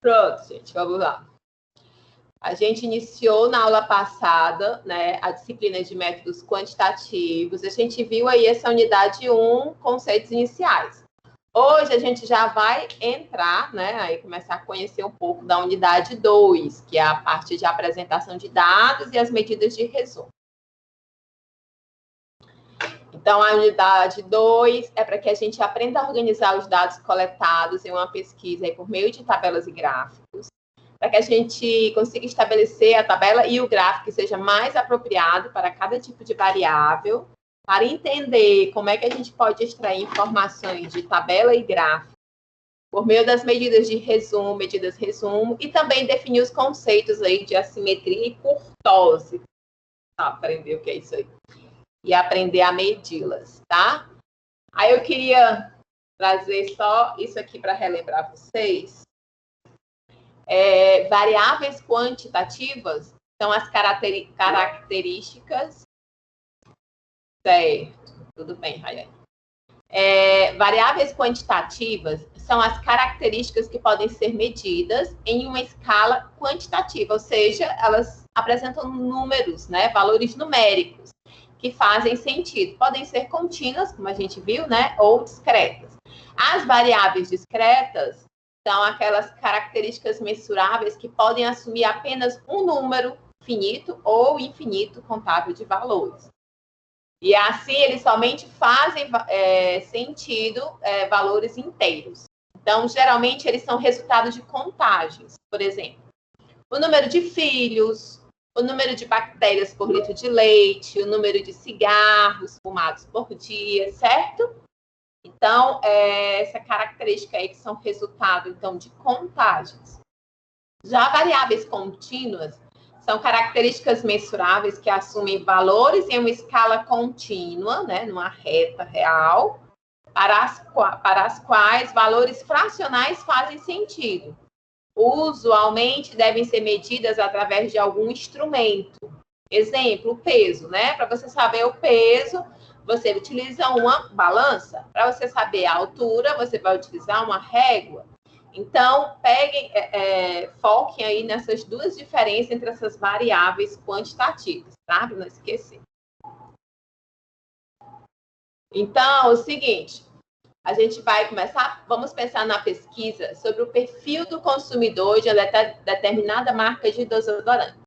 Pronto, gente, vamos lá. A gente iniciou na aula passada, né, a disciplina de métodos quantitativos. A gente viu aí essa unidade 1, conceitos iniciais. Hoje a gente já vai entrar, né, aí começar a conhecer um pouco da unidade 2, que é a parte de apresentação de dados e as medidas de resumo. Então, a unidade 2 é para que a gente aprenda a organizar os dados coletados em uma pesquisa aí por meio de tabelas e gráficos, para que a gente consiga estabelecer a tabela e o gráfico que seja mais apropriado para cada tipo de variável, para entender como é que a gente pode extrair informações de tabela e gráfico por meio das medidas de resumo, medidas resumo, e também definir os conceitos aí de assimetria e curtose. Aprender o que é isso aí. E aprender a medi-las, tá? Aí eu queria trazer só isso aqui para relembrar vocês. Variáveis quantitativas são as características. Certo, tudo bem, Rayane. Variáveis quantitativas são as características que podem ser medidas em uma escala quantitativa, ou seja, elas apresentam números, né, valores numéricos que fazem sentido. Podem ser contínuas, como a gente viu, né, ou discretas. As variáveis discretas são aquelas características mensuráveis que podem assumir apenas um número finito ou infinito contável de valores. E assim, eles somente fazem sentido valores inteiros. Então, geralmente, eles são resultados de contagens. Por exemplo, o número de filhos, o número de bactérias por litro de leite, o número de cigarros fumados por dia, certo? Então, essa característica aí que são resultado, então, de contagens. Já variáveis contínuas são características mensuráveis que assumem valores em uma escala contínua, né, numa reta real, para as quais valores fracionais fazem sentido. Usualmente devem ser medidas através de algum instrumento. Exemplo, o peso, né? Para você saber o peso, você utiliza uma balança. Para você saber a altura, você vai utilizar uma régua. Então, foquem aí nessas duas diferenças entre essas variáveis quantitativas, tá? Para não esquecer. Então, é o seguinte, a gente vai começar, vamos pensar na pesquisa sobre o perfil do consumidor de uma determinada marca de desodorante.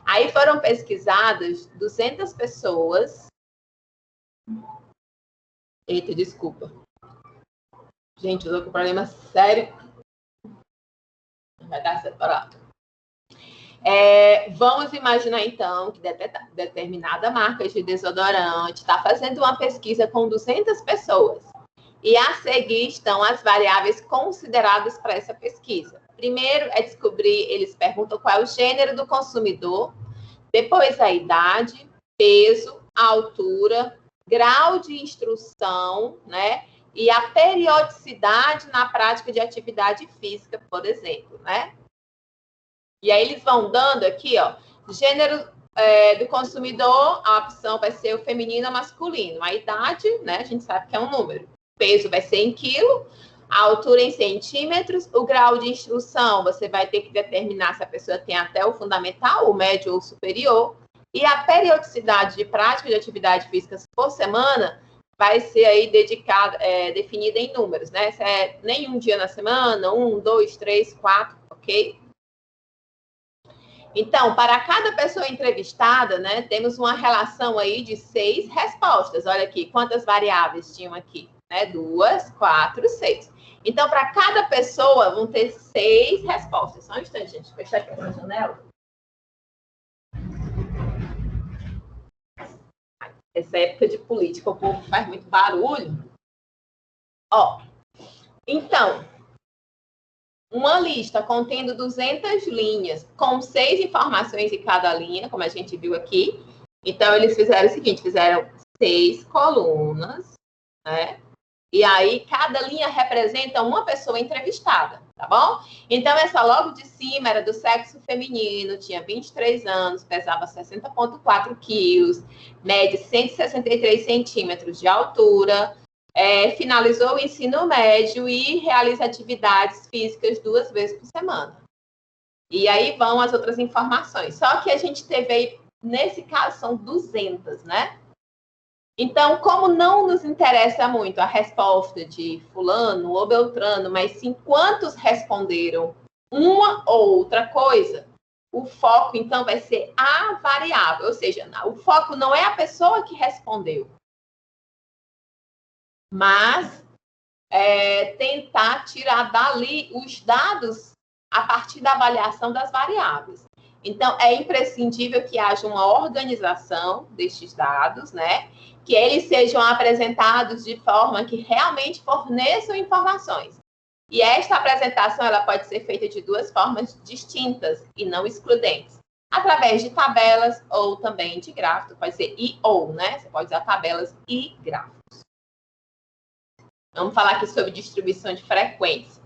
Aí foram pesquisadas 200 pessoas. Eita, desculpa. Gente, eu tô com um problema sério. Vai dar separado. Vamos imaginar, então, que determinada marca de desodorante está fazendo uma pesquisa com 200 pessoas. E a seguir estão as variáveis consideradas para essa pesquisa. Primeiro é descobrir, eles perguntam qual é o gênero do consumidor, depois a idade, peso, a altura, grau de instrução, né? E a periodicidade na prática de atividade física, por exemplo, né? E aí eles vão dando aqui, ó, gênero do consumidor, a opção vai ser o feminino ou masculino. A idade, né? A gente sabe que é um número. O peso vai ser em quilo, a altura em centímetros, o grau de instrução, você vai ter que determinar se a pessoa tem até o fundamental, o médio ou o superior. E a periodicidade de prática de atividade física por semana vai ser aí definida em números, né? Se é nenhum dia na semana, 1, 2, 3, 4, ok? Então, para cada pessoa entrevistada, né, temos uma relação aí de 6 respostas. Olha aqui, quantas variáveis tinham aqui? 2, 4, 6. Então, para cada pessoa, vão ter 6 respostas. Só um instante, gente. Fechar aqui essa janela. Essa época de política, o povo faz muito barulho. Ó, então, uma lista contendo 200 linhas, com 6 informações em cada linha, como a gente viu aqui. Então, eles fizeram o seguinte, fizeram 6 colunas, né? E aí, cada linha representa uma pessoa entrevistada, tá bom? Então, essa logo de cima era do sexo feminino, tinha 23 anos, pesava 60,4 quilos, mede 163 centímetros de altura, finalizou o ensino médio e realiza atividades físicas 2 vezes por semana. E aí vão as outras informações. Só que a gente teve aí, nesse caso, são 200, né? Então, como não nos interessa muito a resposta de fulano ou beltrano, mas sim quantos responderam uma ou outra coisa, o foco, então, vai ser a variável. Ou seja, o foco não é a pessoa que respondeu, mas tentar tirar dali os dados a partir da avaliação das variáveis. Então, é imprescindível que haja uma organização destes dados, né? Que eles sejam apresentados de forma que realmente forneçam informações. E esta apresentação ela pode ser feita de 2 formas distintas e não excludentes. Através de tabelas ou também de gráficos, pode ser e ou, né? Você pode usar tabelas e gráficos. Vamos falar aqui sobre distribuição de frequência.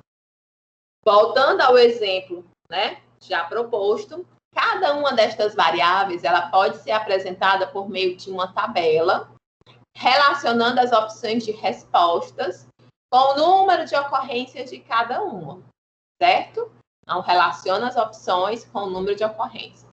Voltando ao exemplo, né, já proposto, cada uma destas variáveis ela pode ser apresentada por meio de uma tabela, relacionando as opções de respostas com o número de ocorrências de cada uma, certo? Então, relaciona as opções com o número de ocorrências.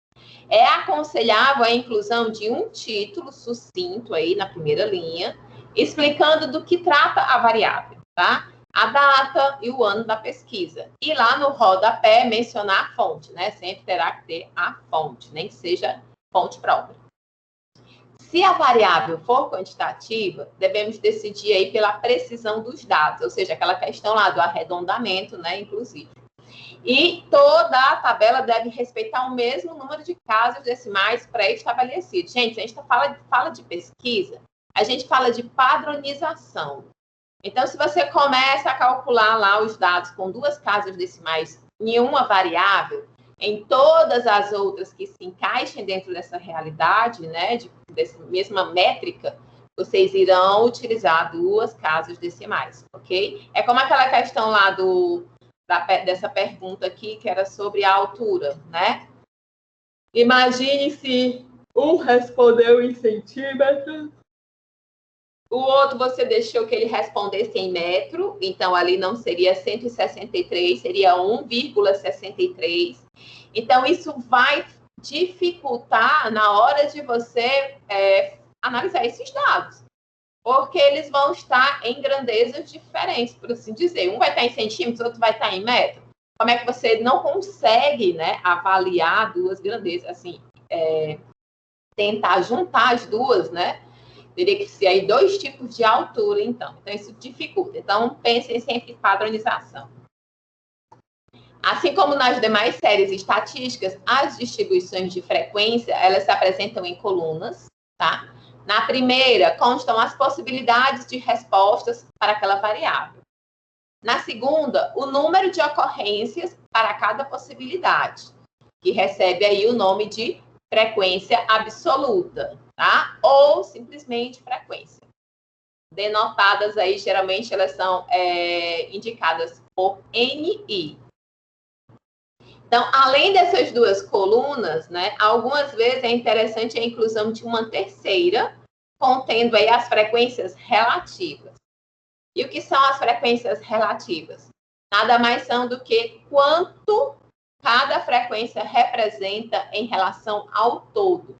É aconselhável a inclusão de um título sucinto aí na primeira linha, explicando do que trata a variável, tá? A data e o ano da pesquisa. E lá no rodapé mencionar a fonte, né? Sempre terá que ter a fonte, nem que seja fonte própria. Se a variável for quantitativa, devemos decidir aí pela precisão dos dados, ou seja, aquela questão lá do arredondamento, né, inclusive. E toda a tabela deve respeitar o mesmo número de casos decimais pré-estabelecidos. Gente, se a gente fala de pesquisa, a gente fala de padronização. Então, se você começa a calcular lá os dados com 2 casas decimais em uma variável, em todas as outras que se encaixem dentro dessa realidade, né, dessa mesma métrica, vocês irão utilizar 2 casas decimais, ok? É como aquela questão lá dessa pergunta aqui, que era sobre a altura, né? Imagine se um respondeu em centímetros, o outro você deixou que ele respondesse em metro, então ali não seria 163, seria 1,63. Então, isso vai dificultar na hora de você analisar esses dados, porque eles vão estar em grandezas diferentes, por assim dizer. Um vai estar em centímetros, outro vai estar em metro. Como é que você não consegue, né, avaliar 2 grandezas, assim, tentar juntar as duas, né? Teria que ser aí 2 tipos de altura, então. Então, isso dificulta. Então, pensem sempre em padronização. Assim como nas demais séries estatísticas, as distribuições de frequência, elas se apresentam em colunas, tá? Na primeira, constam as possibilidades de respostas para aquela variável. Na segunda, o número de ocorrências para cada possibilidade, que recebe aí o nome de frequência absoluta, tá? Ou simplesmente frequência. Denotadas aí, geralmente elas são indicadas por NI. Então, além dessas 2 colunas, né, algumas vezes é interessante a inclusão de uma terceira, contendo aí as frequências relativas. E o que são as frequências relativas? Nada mais são do que quanto cada frequência representa em relação ao todo.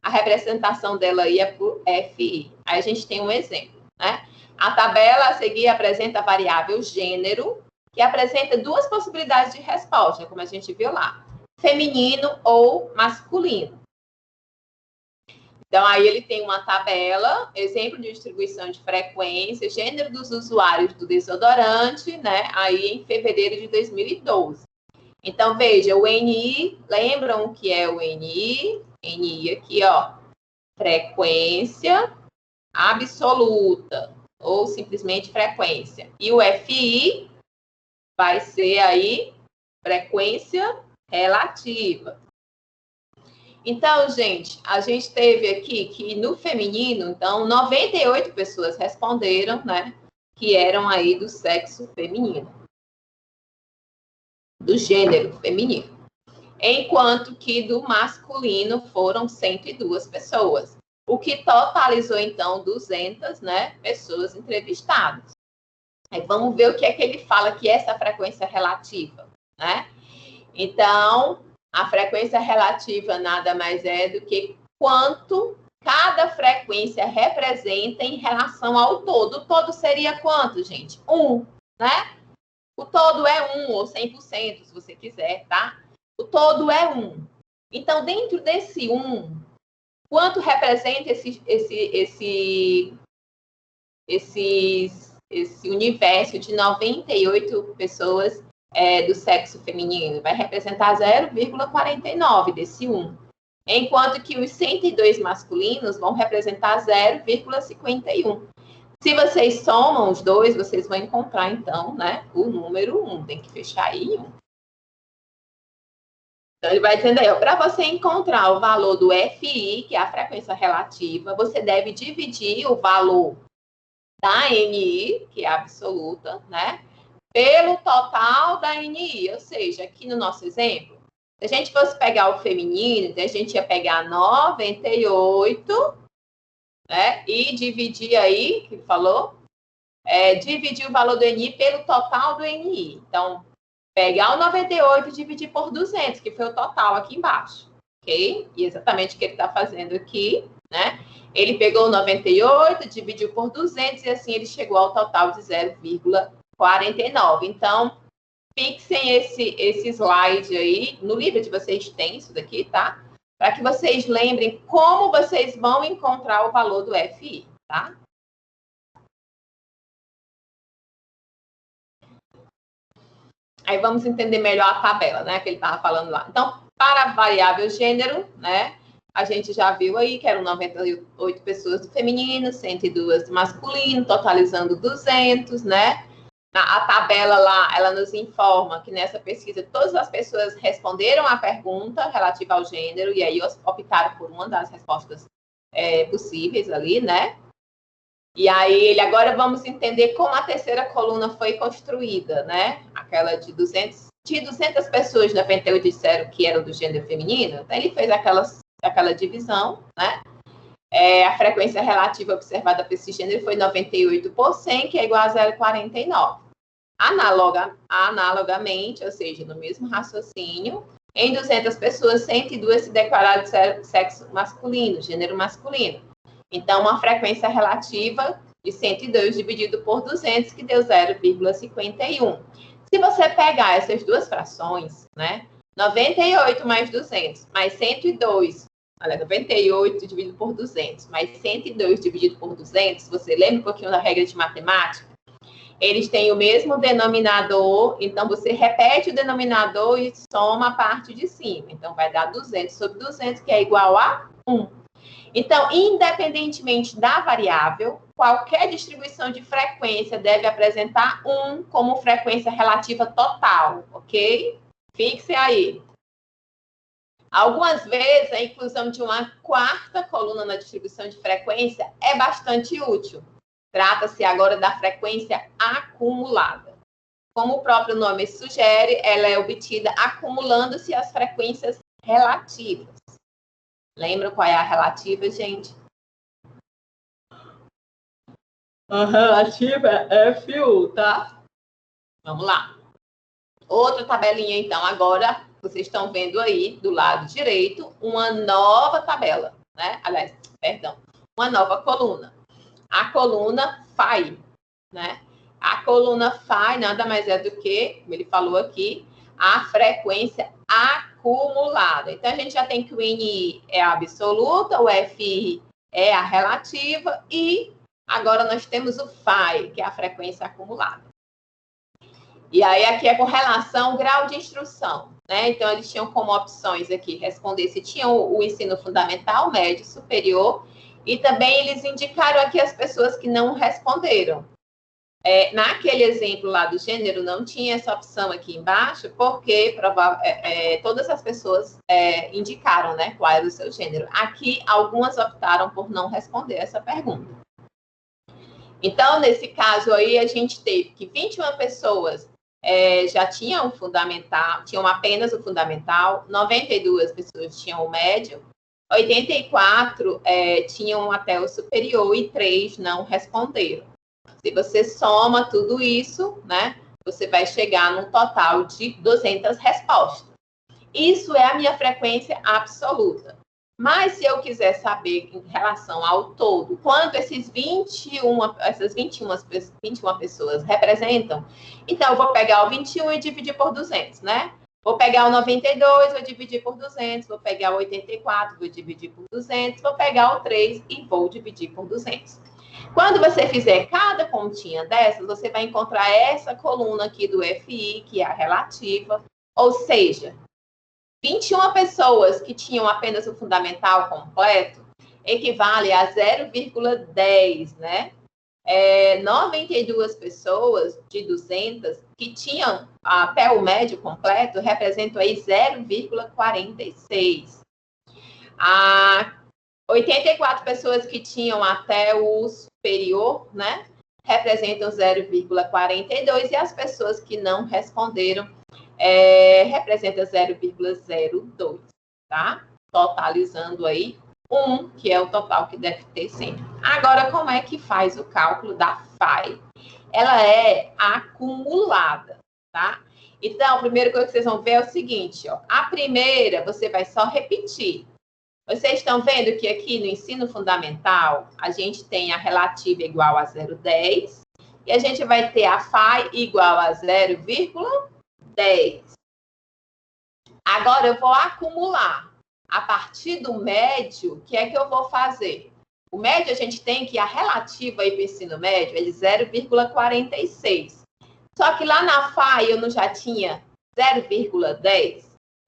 A representação dela aí é por FI. Aí a gente tem um exemplo, né? A tabela a seguir apresenta a variável gênero, que apresenta 2 possibilidades de resposta, como a gente viu lá, feminino ou masculino. Então, aí ele tem uma tabela, exemplo de distribuição de frequência, gênero dos usuários do desodorante, né? Aí em fevereiro de 2012. Então, veja, o NI, lembram o que é o NI? NI aqui, ó, frequência absoluta, ou simplesmente frequência. E o FI vai ser aí frequência relativa. Então, gente, a gente teve aqui que no feminino, então, 98 pessoas responderam, né, que eram aí do sexo feminino, do gênero feminino. Enquanto que do masculino foram 102 pessoas. o que totalizou, então, 200, né, pessoas entrevistadas. Aí vamos ver o que é que ele fala que é essa frequência relativa, né? Então, a frequência relativa nada mais é do que quanto cada frequência representa em relação ao todo. O todo seria quanto, gente? 1, né? O todo é 1, ou 100%, se você quiser, tá? O todo é 1. Então, dentro desse 1, quanto representa esse universo de 98 pessoas do sexo feminino? Vai representar 0,49 desse 1. Enquanto que os 102 masculinos vão representar 0,51. Se vocês somam os dois, vocês vão encontrar, então, né, o número 1. Tem que fechar aí 1. Então, ele vai dizendo aí, para você encontrar o valor do FI, que é a frequência relativa, você deve dividir o valor da NI, que é a absoluta, né, pelo total da NI. Ou seja, aqui no nosso exemplo, se a gente fosse pegar o feminino, então a gente ia pegar 98, né, e dividir aí, que falou, dividir o valor do NI pelo total do NI. Então, pegar o 98 e dividir por 200, que foi o total aqui embaixo, ok? E exatamente o que ele está fazendo aqui, né? Ele pegou o 98, dividiu por 200 e assim ele chegou ao total de 0,49. Então, fixem esse slide aí, no livro de vocês tem isso daqui, tá? Para que vocês lembrem como vocês vão encontrar o valor do FI, tá? Aí vamos entender melhor a tabela, né, que ele estava falando lá. Então, para a variável gênero, né, a gente já viu aí que eram 98 pessoas do feminino, 102 do masculino, totalizando 200, né? A tabela lá, ela nos informa que nessa pesquisa todas as pessoas responderam a pergunta relativa ao gênero e aí optaram por uma das respostas possíveis ali, né? E aí, agora vamos entender como a terceira coluna foi construída, né? Aquela de 200 pessoas, 98 disseram que eram do gênero feminino, então ele fez aquela divisão, né? A frequência relativa observada para esse gênero foi 98 por 100, que é igual a 0,49. Analogamente, ou seja, no mesmo raciocínio, em 200 pessoas, 102 se declararam de sexo masculino, gênero masculino. Então, uma frequência relativa de 102 dividido por 200, que deu 0,51. Se você pegar essas duas frações, né, 98 mais 200, mais 102, olha, 98 dividido por 200, mais 102 dividido por 200, você lembra um pouquinho da regra de matemática? Eles têm o mesmo denominador, então você repete o denominador e soma a parte de cima. Então, vai dar 200 sobre 200, que é igual a 1. Então, independentemente da variável, qualquer distribuição de frequência deve apresentar 1 como frequência relativa total, ok? Fixe aí. Algumas vezes, a inclusão de uma quarta coluna na distribuição de frequência é bastante útil. Trata-se agora da frequência acumulada. Como o próprio nome sugere, ela é obtida acumulando-se as frequências relativas. Lembra qual é a relativa, gente? A relativa é FU, tá? Vamos lá. Outra tabelinha, então. Agora, vocês estão vendo aí, do lado direito, uma nova tabela, né? Aliás, perdão, uma nova coluna. A coluna Φ, né? A coluna Φ nada mais é do que, como ele falou aqui, a frequência acumulada. Então, a gente já tem que o NI é a absoluta, o FI é a relativa e agora nós temos o Φ, que é a frequência acumulada. E aí, aqui é com relação ao grau de instrução, né? Então, eles tinham como opções aqui responder se tinham o ensino fundamental, médio, superior, e também eles indicaram aqui as pessoas que não responderam. Naquele exemplo lá do gênero, não tinha essa opção aqui embaixo, porque todas as pessoas indicaram, né, qual era o seu gênero. Aqui, algumas optaram por não responder essa pergunta. Então, nesse caso aí, a gente teve que 21 pessoas já tinham o fundamental, tinham apenas o fundamental, 92 pessoas tinham o médio, 84 tinham até o superior e 3 não responderam. Se você soma tudo isso, né, você vai chegar num total de 200 respostas. Isso é a minha frequência absoluta. Mas se eu quiser saber em relação ao todo, quanto essas 21 pessoas representam, então eu vou pegar o 21 e dividir por 200, né? Vou pegar o 92, vou dividir por 200, vou pegar o 84, vou dividir por 200, vou pegar o 3 e vou dividir por 200. Quando você fizer cada continha dessas, você vai encontrar essa coluna aqui do FI, que é a relativa, ou seja, 21 pessoas que tinham apenas o fundamental completo equivale a 0,10, né? 92 pessoas de 200 que tinham até o médio completo representam aí 0,46. 84 pessoas que tinham até o superior, né? Representam 0,42 e as pessoas que não responderam representa 0,02, tá? Totalizando aí 1, que é o total que deve ter sempre. Agora, como é que faz o cálculo da FAI? Ela é acumulada, tá? Então, a primeira coisa que vocês vão ver é o seguinte, ó. A primeira, você vai só repetir. Vocês estão vendo que aqui no ensino fundamental, a gente tem a relativa igual a 0,10 e a gente vai ter a FAI igual a 0,10. Agora, eu vou acumular. A partir do médio, o que é que eu vou fazer? O médio, a gente tem que a relativa aí para o ensino médio é de 0,46. Só que lá na FAI eu não já tinha 0,10?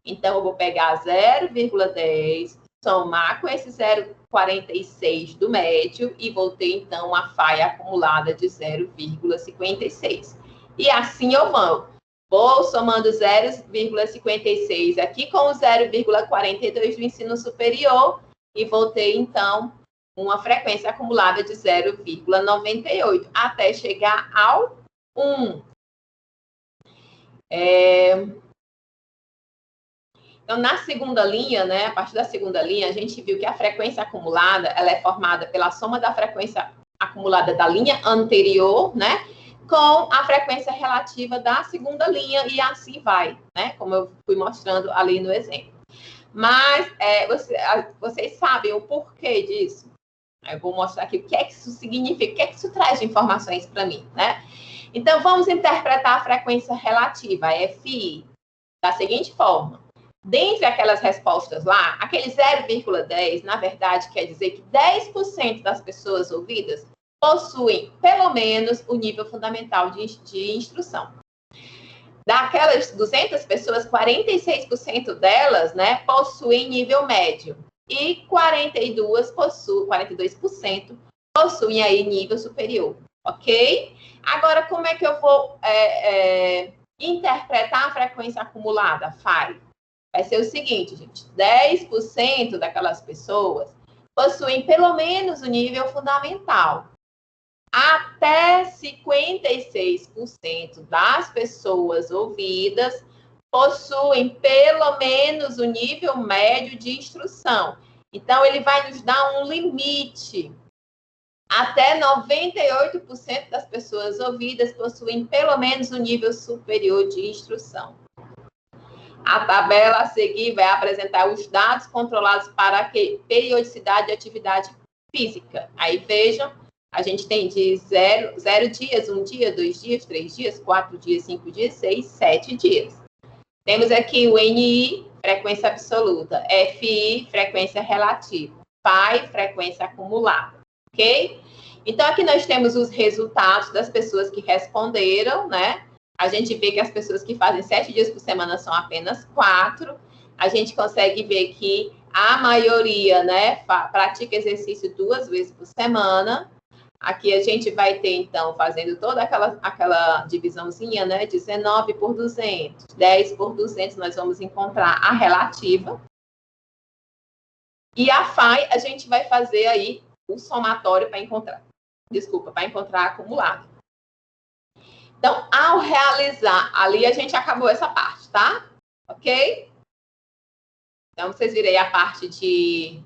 Então, eu vou pegar 0,10, somar com esse 0,46 do médio e vou ter, então, a FAI acumulada de 0,56. E assim eu vou somando 0,56 aqui com o 0,42 do ensino superior e vou ter, então, uma frequência acumulada de 0,98 até chegar ao 1. Então, na segunda linha, né, a partir da segunda linha, a gente viu que a frequência acumulada ela é formada pela soma da frequência acumulada da linha anterior, né, com a frequência relativa da segunda linha e assim vai, né, como eu fui mostrando ali no exemplo. Mas vocês sabem o porquê disso? Eu vou mostrar aqui o que é que isso significa, o que é que isso traz de informações para mim, né? Então, vamos interpretar a frequência relativa, a FI, da seguinte forma. Dentre aquelas respostas lá, aquele 0,10, na verdade, quer dizer que 10% das pessoas ouvidas possuem, pelo menos, o nível fundamental de instrução. Daquelas 200 pessoas, 46% delas, né, possuem nível médio. E 42% possuem aí nível superior, ok? Agora, como é que eu vou interpretar a frequência acumulada, FAI? Vai ser o seguinte, gente, 10% daquelas pessoas possuem pelo menos o nível fundamental. Até 56% das pessoas ouvidas possuem pelo menos o nível médio de instrução. Então, ele vai nos dar um limite. Até 98% das pessoas ouvidas possuem pelo menos o nível superior de instrução. A tabela a seguir vai apresentar os dados controlados para a periodicidade de atividade física. Aí, vejam, a gente tem de 0 dias, 1 dia, 2 dias, 3 dias, 4 dias, 5 dias, 6, 7 dias. Temos aqui o NI, frequência absoluta, FI, frequência relativa, FAI, frequência acumulada, ok? Então, aqui nós temos os resultados das pessoas que responderam, né? A gente vê que as pessoas que fazem 7 dias por semana são apenas 4. A gente consegue ver que a maioria, né, pratica exercício 2 vezes por semana. Aqui a gente vai ter, então, fazendo toda aquela divisãozinha, né, 19 por 200, 10 por 200, nós vamos encontrar a relativa. E a FAI, a gente vai fazer aí o somatório para encontrar acumulado. Então, ao realizar ali, a gente acabou essa parte, tá? Ok? Então, vocês viram aí a parte de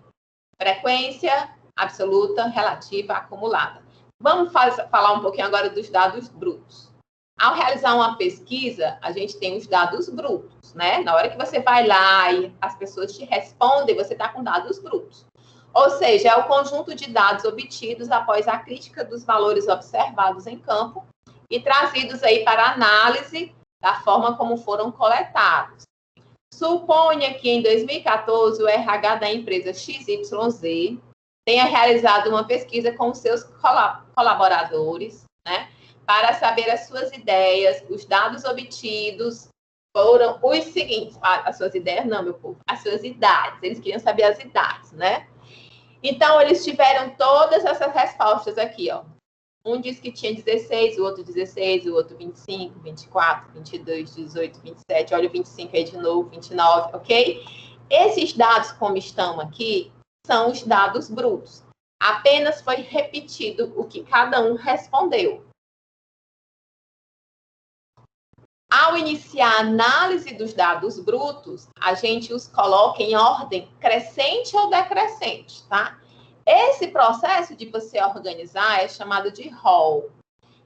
Frequência absoluta, relativa, acumulada. Vamos falar um pouquinho agora dos dados brutos. Ao realizar uma pesquisa, a gente tem os dados brutos, né? Na hora que você vai lá e as pessoas te respondem, você está com dados brutos. Ou seja, é o conjunto de dados obtidos após a crítica dos valores observados em campo e trazidos aí para análise da forma como foram coletados. Suponha que em 2014 o RH da empresa XYZ tenha realizado uma pesquisa com seus colaboradores, né, para saber as suas ideias. Os dados obtidos foram os seguintes. As suas ideias não, meu povo, as suas idades. Eles queriam saber as idades, né? Então, eles tiveram todas essas respostas aqui, ó. Um disse que tinha 16, o outro 16, o outro 25, 24, 22, 18, 27. Olha o 25 aí de novo, 29, ok? Esses dados, como estão aqui, são os dados brutos. Apenas foi repetido o que cada um respondeu. Ao iniciar a análise dos dados brutos, a gente os coloca em ordem crescente ou decrescente, tá? Esse processo de você organizar é chamado de rol.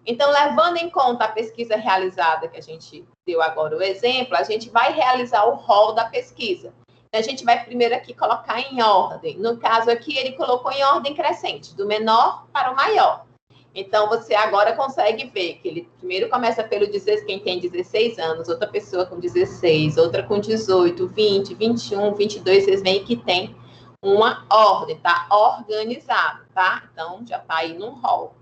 Então, levando em conta a pesquisa realizada, que a gente deu agora o exemplo, a gente vai realizar o rol da pesquisa. A gente vai primeiro aqui colocar em ordem. No caso aqui, ele colocou em ordem crescente, do menor para o maior. Então, você agora consegue ver que ele primeiro começa pelo quem tem 16 anos, outra pessoa com 16, outra com 18, 20, 21, 22, vocês veem que tem uma ordem, tá? Organizado, tá? Então, já tá aí num rol.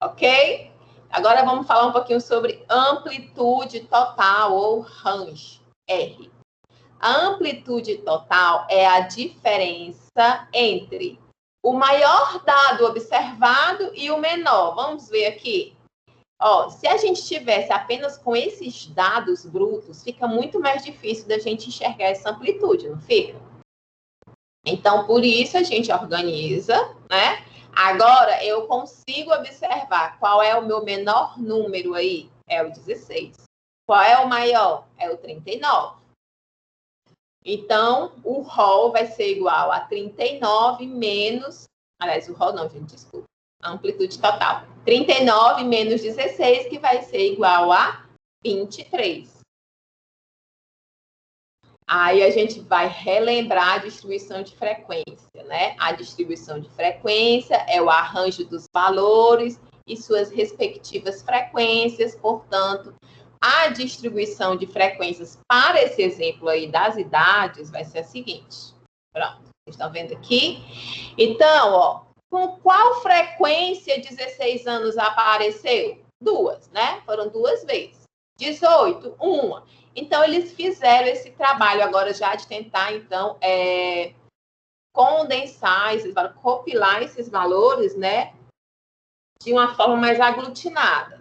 Ok? Agora vamos falar um pouquinho sobre amplitude total ou range, R. A amplitude total é a diferença entre o maior dado observado e o menor. Vamos ver aqui. Ó, se a gente tivesse apenas com esses dados brutos, fica muito mais difícil da gente enxergar essa amplitude, não fica? Então, por isso a gente organiza, né? Agora, eu consigo observar qual é o meu menor número aí? É o 16. Qual é o maior? É o 39. Então, o rol vai ser igual a 39 menos... Aliás, o rol não, gente, desculpa. A amplitude total. 39 menos 16, que vai ser igual a 23. Aí a gente vai relembrar a distribuição de frequência, né? A distribuição de frequência é o arranjo dos valores e suas respectivas frequências. Portanto, a distribuição de frequências para esse exemplo aí das idades vai ser a seguinte. Pronto, vocês estão vendo aqui? Então, ó, com qual frequência 16 anos apareceu? 2, né? Foram 2 vezes. 18, 1. Então, eles fizeram esse trabalho agora já de tentar, então, condensar esses valores, compilar esses valores, né? De uma forma mais aglutinada.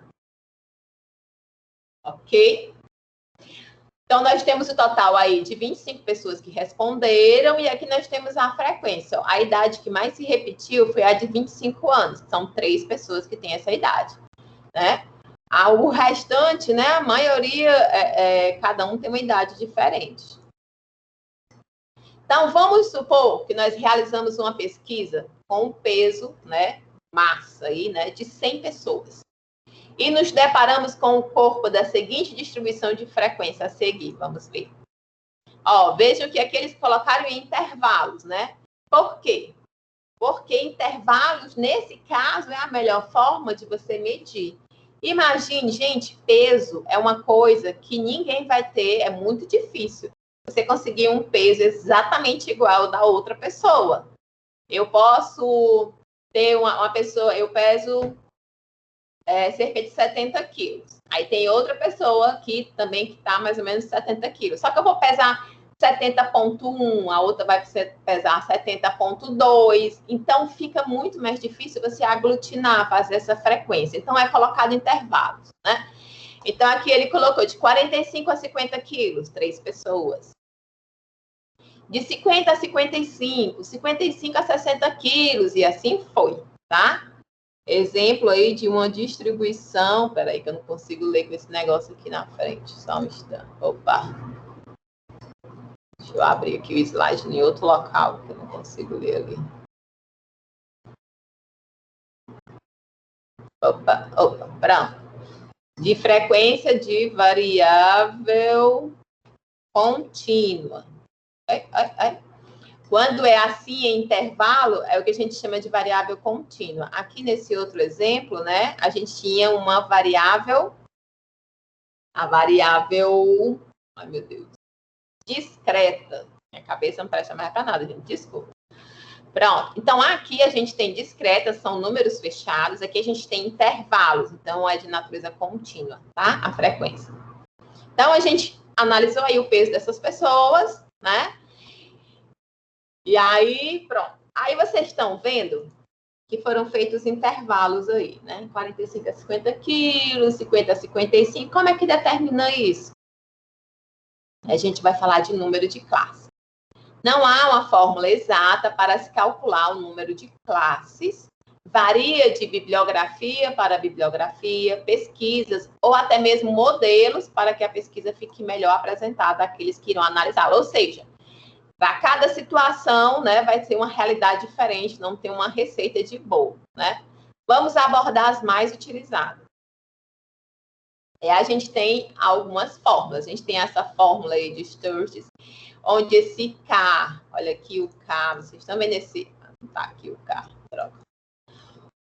Ok? Então, nós temos o total aí de 25 pessoas que responderam e aqui nós temos a frequência. A idade que mais se repetiu foi a de 25 anos. São 3 pessoas que têm essa idade, né? O restante, né, a maioria, cada um tem uma idade diferente. Então, vamos supor que nós realizamos uma pesquisa com um peso, né, massa aí, né, de 100 pessoas. E nos deparamos com o corpo da seguinte distribuição de frequência a seguir. Vamos ver. Ó, vejam que aqui eles colocaram em intervalos, né? Por quê? Porque intervalos, nesse caso, é a melhor forma de você medir. Imagine, gente, peso é uma coisa que ninguém vai ter, é muito difícil. Você conseguir um peso exatamente igual ao da outra pessoa. Eu posso ter uma pessoa, eu peso cerca de 70 quilos. Aí tem outra pessoa aqui também que está mais ou menos 70 quilos. Só que eu vou pesar 70,1, a outra vai pesar 70,2. Então, fica muito mais difícil você aglutinar, fazer essa frequência. Então, é colocado intervalos, né? Então, aqui ele colocou de 45 a 50 quilos, 3 pessoas. De 50 a 55, 55 a 60 quilos, e assim foi, tá? Exemplo aí de uma distribuição. Peraí, que eu não consigo ler com esse negócio aqui na frente. Só um instante. Opa! Deixa eu abrir aqui o slide em outro local, que eu não consigo ler ali. Opa, pronto. De frequência de variável contínua. Quando é assim em intervalo, é o que a gente chama de variável contínua. Aqui nesse outro exemplo, né, a gente tinha uma variável, a variável, ai meu Deus, discreta. Minha cabeça não presta mais para nada, gente, desculpa. Pronto, então aqui a gente tem discretas, são números fechados, aqui a gente tem intervalos, então é de natureza contínua, tá? A frequência. Então a gente analisou aí o peso dessas pessoas, né? E aí, pronto. Aí vocês estão vendo que foram feitos intervalos aí, né? 45 a 50 quilos, 50 a 55. Como é que determina isso? A gente vai falar de número de classe. Não há uma fórmula exata para se calcular o número de classes. Varia de bibliografia para bibliografia, pesquisas ou até mesmo modelos para que a pesquisa fique melhor apresentada àqueles que irão analisá-la. Ou seja, para cada situação, né, vai ser uma realidade diferente, não tem uma receita de bolo, né? Vamos abordar as mais utilizadas. A gente tem algumas fórmulas. A gente tem essa fórmula aí de Sturges, onde esse K, olha aqui o K, vocês estão vendo esse... Tá aqui o K, troca.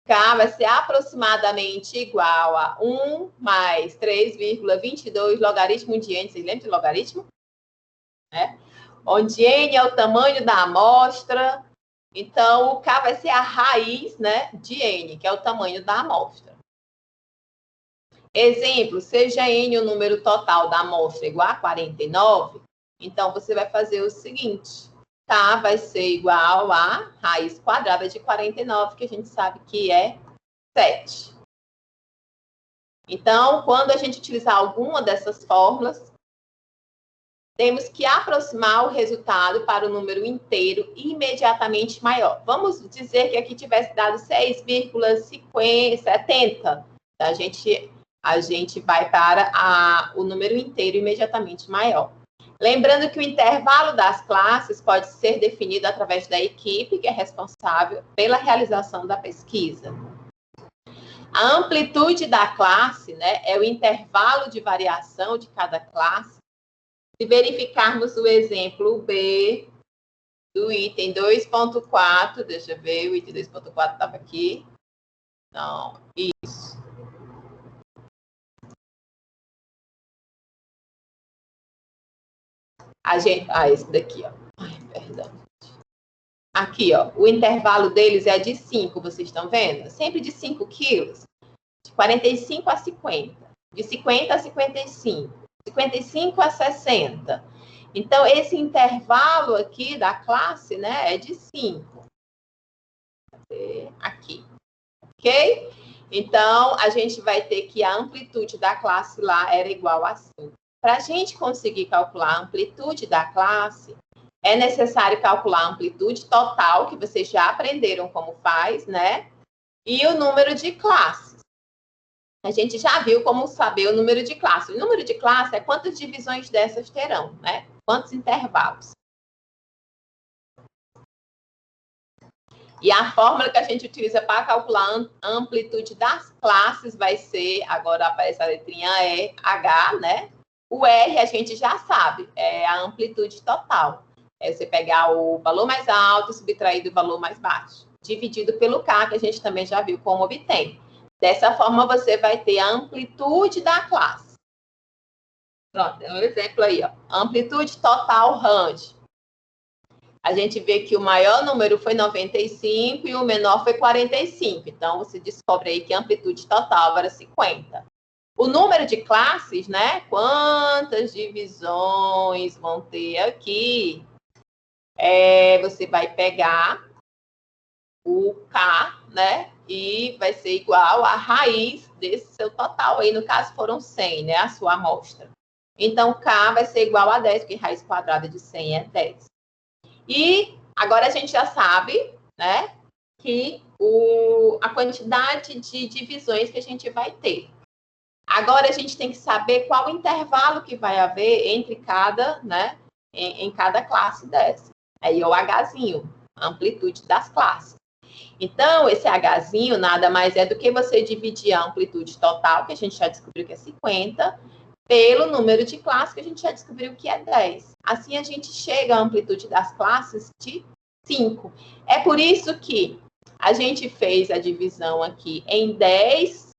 K vai ser aproximadamente igual a 1 mais 3,22 logaritmo de N. Vocês lembram de logaritmo? É. Onde N é o tamanho da amostra. Então, o K vai ser a raiz, né, de N, que é o tamanho da amostra. Exemplo, seja N o número total da amostra igual a 49, então você vai fazer o seguinte, K vai ser igual a raiz quadrada de 49, que a gente sabe que é 7. Então, quando a gente utilizar alguma dessas fórmulas, temos que aproximar o resultado para o número inteiro imediatamente maior. Vamos dizer que aqui tivesse dado 6,70. A gente vai para o número inteiro imediatamente maior. Lembrando que o intervalo das classes pode ser definido através da equipe que é responsável pela realização da pesquisa. A amplitude da classe, né, é o intervalo de variação de cada classe. Se verificarmos o exemplo B do item 2.4, deixa eu ver, o item 2.4 estava aqui. Não, isso. Esse daqui, ó. Ai, perdão. Aqui, ó, o intervalo deles é de 5, vocês estão vendo? Sempre de 5 quilos. De 45 a 50. De 50 a 55. 55 a 60. Então, esse intervalo aqui da classe, né, é de 5. Aqui. Ok? Então, a gente vai ter que a amplitude da classe lá era igual a 5. Para a gente conseguir calcular a amplitude da classe, é necessário calcular a amplitude total, que vocês já aprenderam como faz, né? E o número de classes. A gente já viu como saber o número de classes. O número de classe é quantas divisões dessas terão, né? Quantos intervalos. E a fórmula que a gente utiliza para calcular a amplitude das classes vai ser, agora aparece a letrinha E, H, né? O R a gente já sabe, é a amplitude total. É você pegar o valor mais alto e subtrair do valor mais baixo, dividido pelo K, que a gente também já viu como obtém. Dessa forma, você vai ter a amplitude da classe. Pronto, tem um exemplo aí, ó. Amplitude total range. A gente vê que o maior número foi 95 e o menor foi 45. Então, você descobre aí que a amplitude total era 50. O número de classes, né? Quantas divisões vão ter aqui? Você vai pegar o K, né? E vai ser igual à raiz desse seu total. Aí, no caso, foram 100, né? A sua amostra. Então, K vai ser igual a 10, porque raiz quadrada de 100 é 10. E agora a gente já sabe, né? Que a quantidade de divisões que a gente vai ter. Agora, a gente tem que saber qual o intervalo que vai haver entre cada, né, em cada classe dessa. Aí é o Hzinho, a amplitude das classes. Então, esse Hzinho nada mais é do que você dividir a amplitude total, que a gente já descobriu que é 50, pelo número de classes, que a gente já descobriu que é 10. Assim, a gente chega à amplitude das classes de 5. É por isso que a gente fez a divisão aqui em 10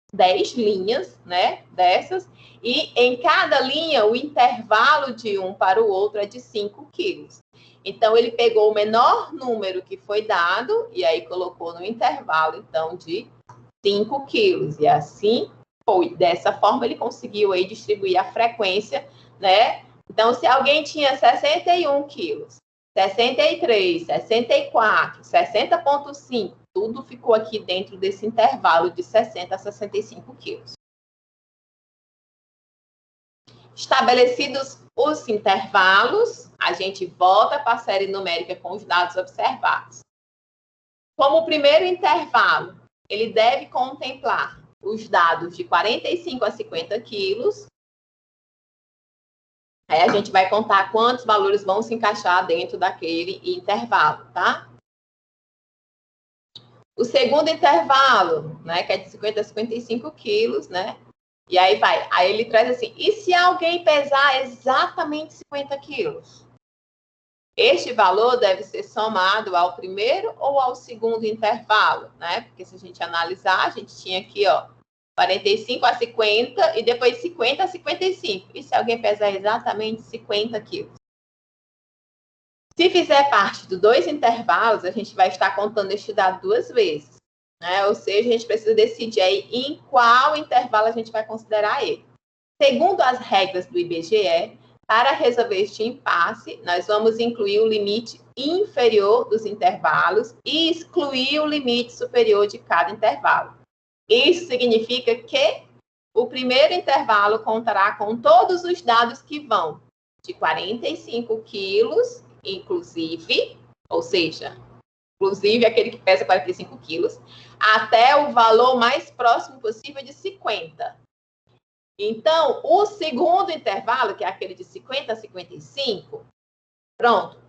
linhas, né, dessas, e em cada linha o intervalo de um para o outro é de 5 quilos. Então, ele pegou o menor número que foi dado e aí colocou no intervalo, então, de 5 quilos. E assim foi. Dessa forma, ele conseguiu aí distribuir a frequência, né? Então, se alguém tinha 61 quilos, 63, 64, 60,5, tudo ficou aqui dentro desse intervalo de 60 a 65 quilos. Estabelecidos os intervalos, a gente volta para a série numérica com os dados observados. Como o primeiro intervalo, ele deve contemplar os dados de 45 a 50 quilos. Aí a gente vai contar quantos valores vão se encaixar dentro daquele intervalo, tá? O segundo intervalo, né, que é de 50 a 55 quilos, né? E aí vai. Aí ele traz assim, e se alguém pesar exatamente 50 quilos? Este valor deve ser somado ao primeiro ou ao segundo intervalo, né? Porque se a gente analisar, a gente tinha aqui, ó, 45 a 50 e depois 50 a 55. E se alguém pesar exatamente 50 quilos? Se fizer parte dos dois intervalos, a gente vai estar contando este dado duas vezes, né? Ou seja, a gente precisa decidir aí em qual intervalo a gente vai considerar ele. Segundo as regras do IBGE, para resolver este impasse, nós vamos incluir o limite inferior dos intervalos e excluir o limite superior de cada intervalo. Isso significa que o primeiro intervalo contará com todos os dados que vão de 45 quilos, inclusive, ou seja, inclusive aquele que pesa 45 quilos, até o valor mais próximo possível de 50. Então, o segundo intervalo, que é aquele de 50 a 55, pronto.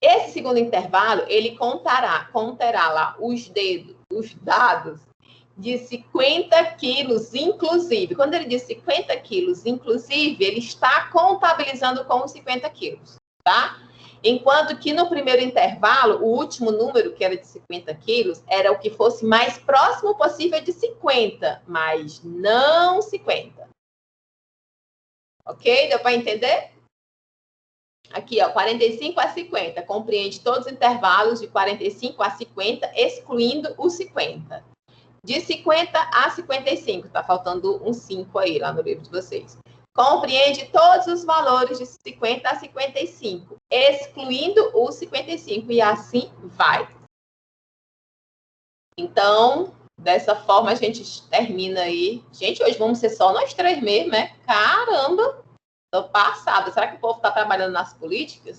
Esse segundo intervalo, ele conterá lá os dados de 50 quilos, inclusive. Quando ele diz 50 quilos, inclusive, ele está contabilizando com os 50 quilos, tá? Enquanto que no primeiro intervalo, o último número, que era de 50 quilos, era o que fosse mais próximo possível de 50, mas não 50. Ok? Deu para entender? Aqui, ó, 45 a 50. Compreende todos os intervalos de 45 a 50, excluindo o 50. De 50 a 55. Tá faltando um 5 aí, lá no livro de vocês. Compreende todos os valores de 50 a 55, excluindo o 55. E assim vai. Então, dessa forma, a gente termina aí. Gente, hoje vamos ser só nós três mesmo, né? Caramba! Tô passada. Será que o povo está trabalhando nas políticas?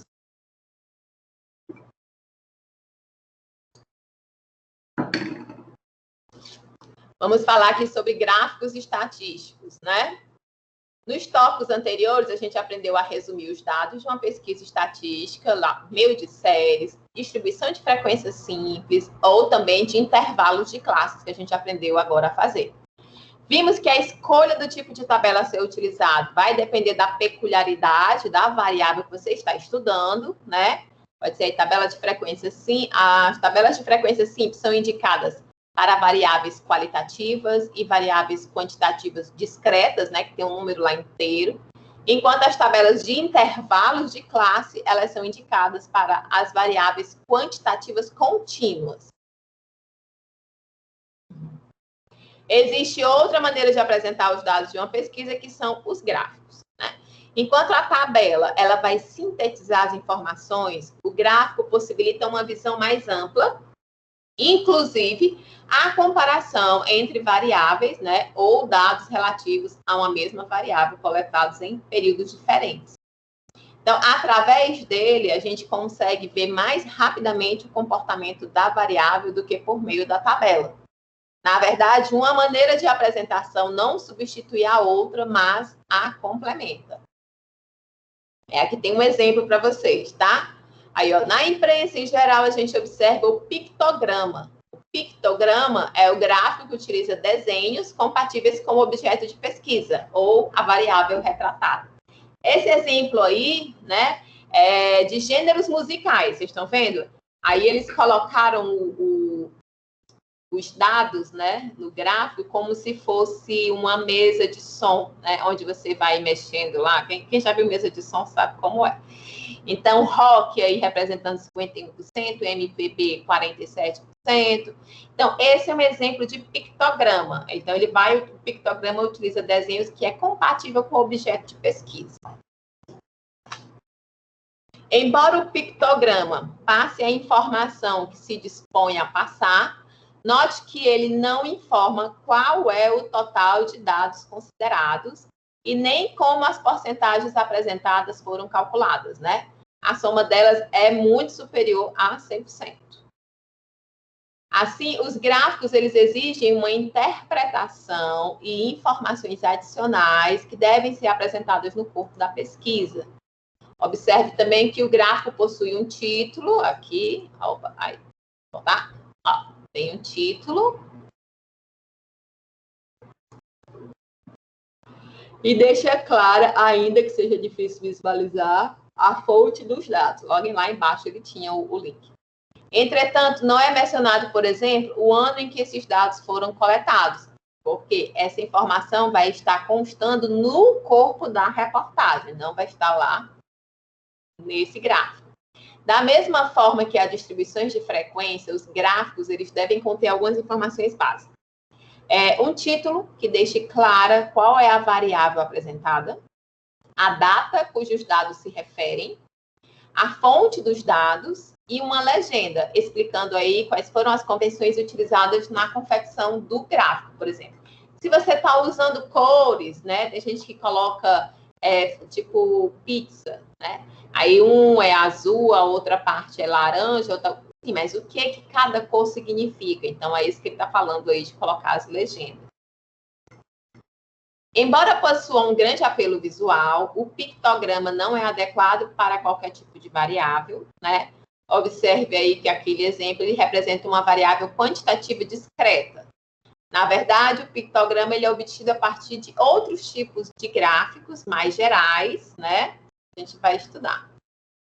Vamos falar aqui sobre gráficos estatísticos, né? Nos tópicos anteriores, a gente aprendeu a resumir os dados de uma pesquisa estatística, lá por meio de séries, distribuição de frequência simples, ou também de intervalos de classes, que a gente aprendeu agora a fazer. Vimos que a escolha do tipo de tabela a ser utilizado vai depender da peculiaridade da variável que você está estudando, né? Pode ser tabela de frequência sim. As tabelas de frequência simples são indicadas para variáveis qualitativas e variáveis quantitativas discretas, né? Que tem um número lá inteiro. Enquanto as tabelas de intervalos de classe, elas são indicadas para as variáveis quantitativas contínuas. Existe outra maneira de apresentar os dados de uma pesquisa, que são os gráficos, né? Enquanto a tabela ela vai sintetizar as informações, o gráfico possibilita uma visão mais ampla, inclusive a comparação entre variáveis, né, ou dados relativos a uma mesma variável coletados em períodos diferentes. Então, através dele, a gente consegue ver mais rapidamente o comportamento da variável do que por meio da tabela. Na verdade, uma maneira de apresentação não substitui a outra, mas a complementa. Aqui tem um exemplo para vocês, tá? Aí, ó, na imprensa, em geral, a gente observa o pictograma. O pictograma é o gráfico que utiliza desenhos compatíveis com o objeto de pesquisa, ou a variável retratada. Esse exemplo aí, né, é de gêneros musicais, vocês estão vendo? Aí eles colocaram os dados, né, no gráfico como se fosse uma mesa de som, né, onde você vai mexendo lá. Quem já viu mesa de som sabe como é. Então, rock aí representando 51%, MPB 47%. Então, esse é um exemplo de pictograma. Então, o pictograma utiliza desenhos que é compatível com o objeto de pesquisa. Embora o pictograma passe a informação que se dispõe a passar, note que ele não informa qual é o total de dados considerados e nem como as porcentagens apresentadas foram calculadas, né? A soma delas é muito superior a 100%. Assim, os gráficos, eles exigem uma interpretação e informações adicionais que devem ser apresentadas no corpo da pesquisa. Observe também que o gráfico possui um título, aqui, opa, aí, tá? Ó, tem um título. E deixa clara, ainda que seja difícil visualizar, a fonte dos dados. Logo lá embaixo ele tinha o link. Entretanto, não é mencionado, por exemplo, o ano em que esses dados foram coletados, porque essa informação vai estar constando no corpo da reportagem, não vai estar lá nesse gráfico. Da mesma forma que as distribuições de frequência, os gráficos, eles devem conter algumas informações básicas. Um título que deixe clara qual é a variável apresentada, a data cujos dados se referem, a fonte dos dados e uma legenda explicando aí quais foram as convenções utilizadas na confecção do gráfico, por exemplo. Se você está usando cores, né? Tem gente que coloca tipo pizza, né? Aí um é azul, a outra parte é laranja, outra... Sim, mas o que cada cor significa? Então, é isso que ele está falando aí de colocar as legendas. Embora possua um grande apelo visual, o pictograma não é adequado para qualquer tipo de variável, né? Observe aí que aquele exemplo ele representa uma variável quantitativa discreta. Na verdade, o pictograma ele é obtido a partir de outros tipos de gráficos mais gerais, né? A gente vai estudar.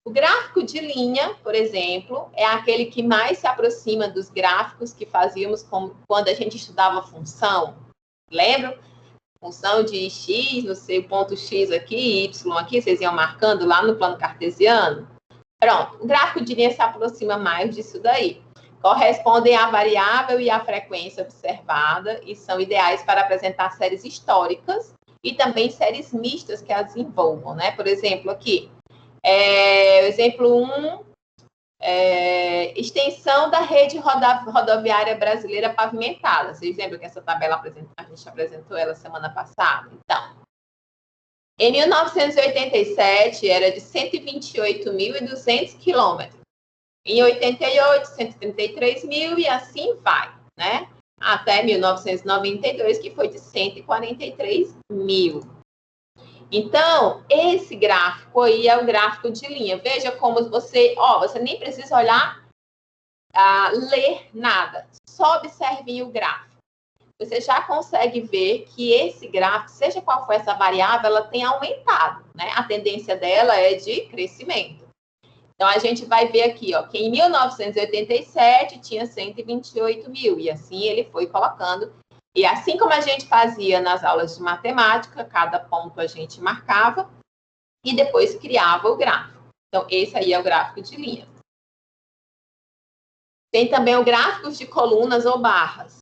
O gráfico de linha, por exemplo, é aquele que mais se aproxima dos gráficos que fazíamos quando a gente estudava função. Lembram? Função de x, não sei, ponto x aqui, y aqui, vocês iam marcando lá no plano cartesiano. Pronto, o gráfico de linha se aproxima mais disso daí. Correspondem à variável e à frequência observada e são ideais para apresentar séries históricas e também séries mistas que as envolvam, né? Por exemplo, aqui, exemplo 1, extensão da rede rodoviária brasileira pavimentada. Vocês lembram que essa tabela a gente apresentou ela semana passada? Então, em 1987, era de 128.200 quilômetros. Em 88, 133 mil e assim vai, né? Até 1992, que foi de 143 mil. Então, esse gráfico aí é o gráfico de linha. Veja como você nem precisa olhar, ler nada. Só observe o gráfico. Você já consegue ver que esse gráfico, seja qual for essa variável, ela tem aumentado, né? A tendência dela é de crescimento. Então, a gente vai ver aqui, ó, que em 1987 tinha 128 mil, e assim ele foi colocando. E assim como a gente fazia nas aulas de matemática, cada ponto a gente marcava e depois criava o gráfico. Então, esse aí é o gráfico de linha. Tem também o gráfico de colunas ou barras,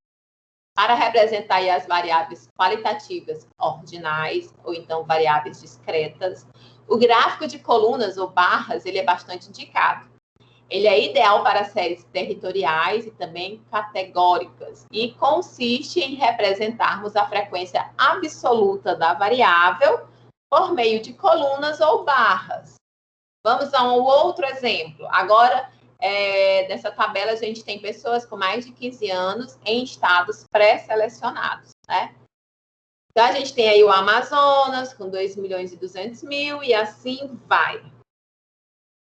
para representar aí as variáveis qualitativas ordinais ou então variáveis discretas. O gráfico de colunas ou barras, ele é bastante indicado. Ele é ideal para séries territoriais e também categóricas e consiste em representarmos a frequência absoluta da variável por meio de colunas ou barras. Vamos a um outro exemplo. Agora, nessa tabela, a gente tem pessoas com mais de 15 anos em estados pré-selecionados, né? Então, a gente tem aí o Amazonas, com 2.200.000, e assim vai.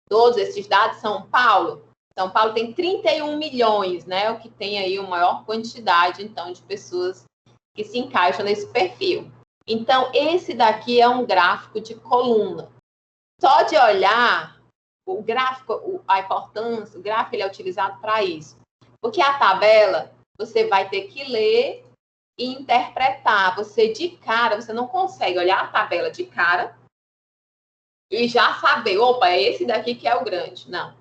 Todos esses dados, São Paulo tem 31 milhões, né? O que tem aí a maior quantidade, então, de pessoas que se encaixam nesse perfil. Então, esse daqui é um gráfico de coluna. Só de olhar o gráfico, a importância, o gráfico ele é utilizado para isso. Porque a tabela, você vai ter que ler e interpretar. Você de cara, você não consegue olhar a tabela de cara e já saber, opa, é esse daqui que é o grande. Não.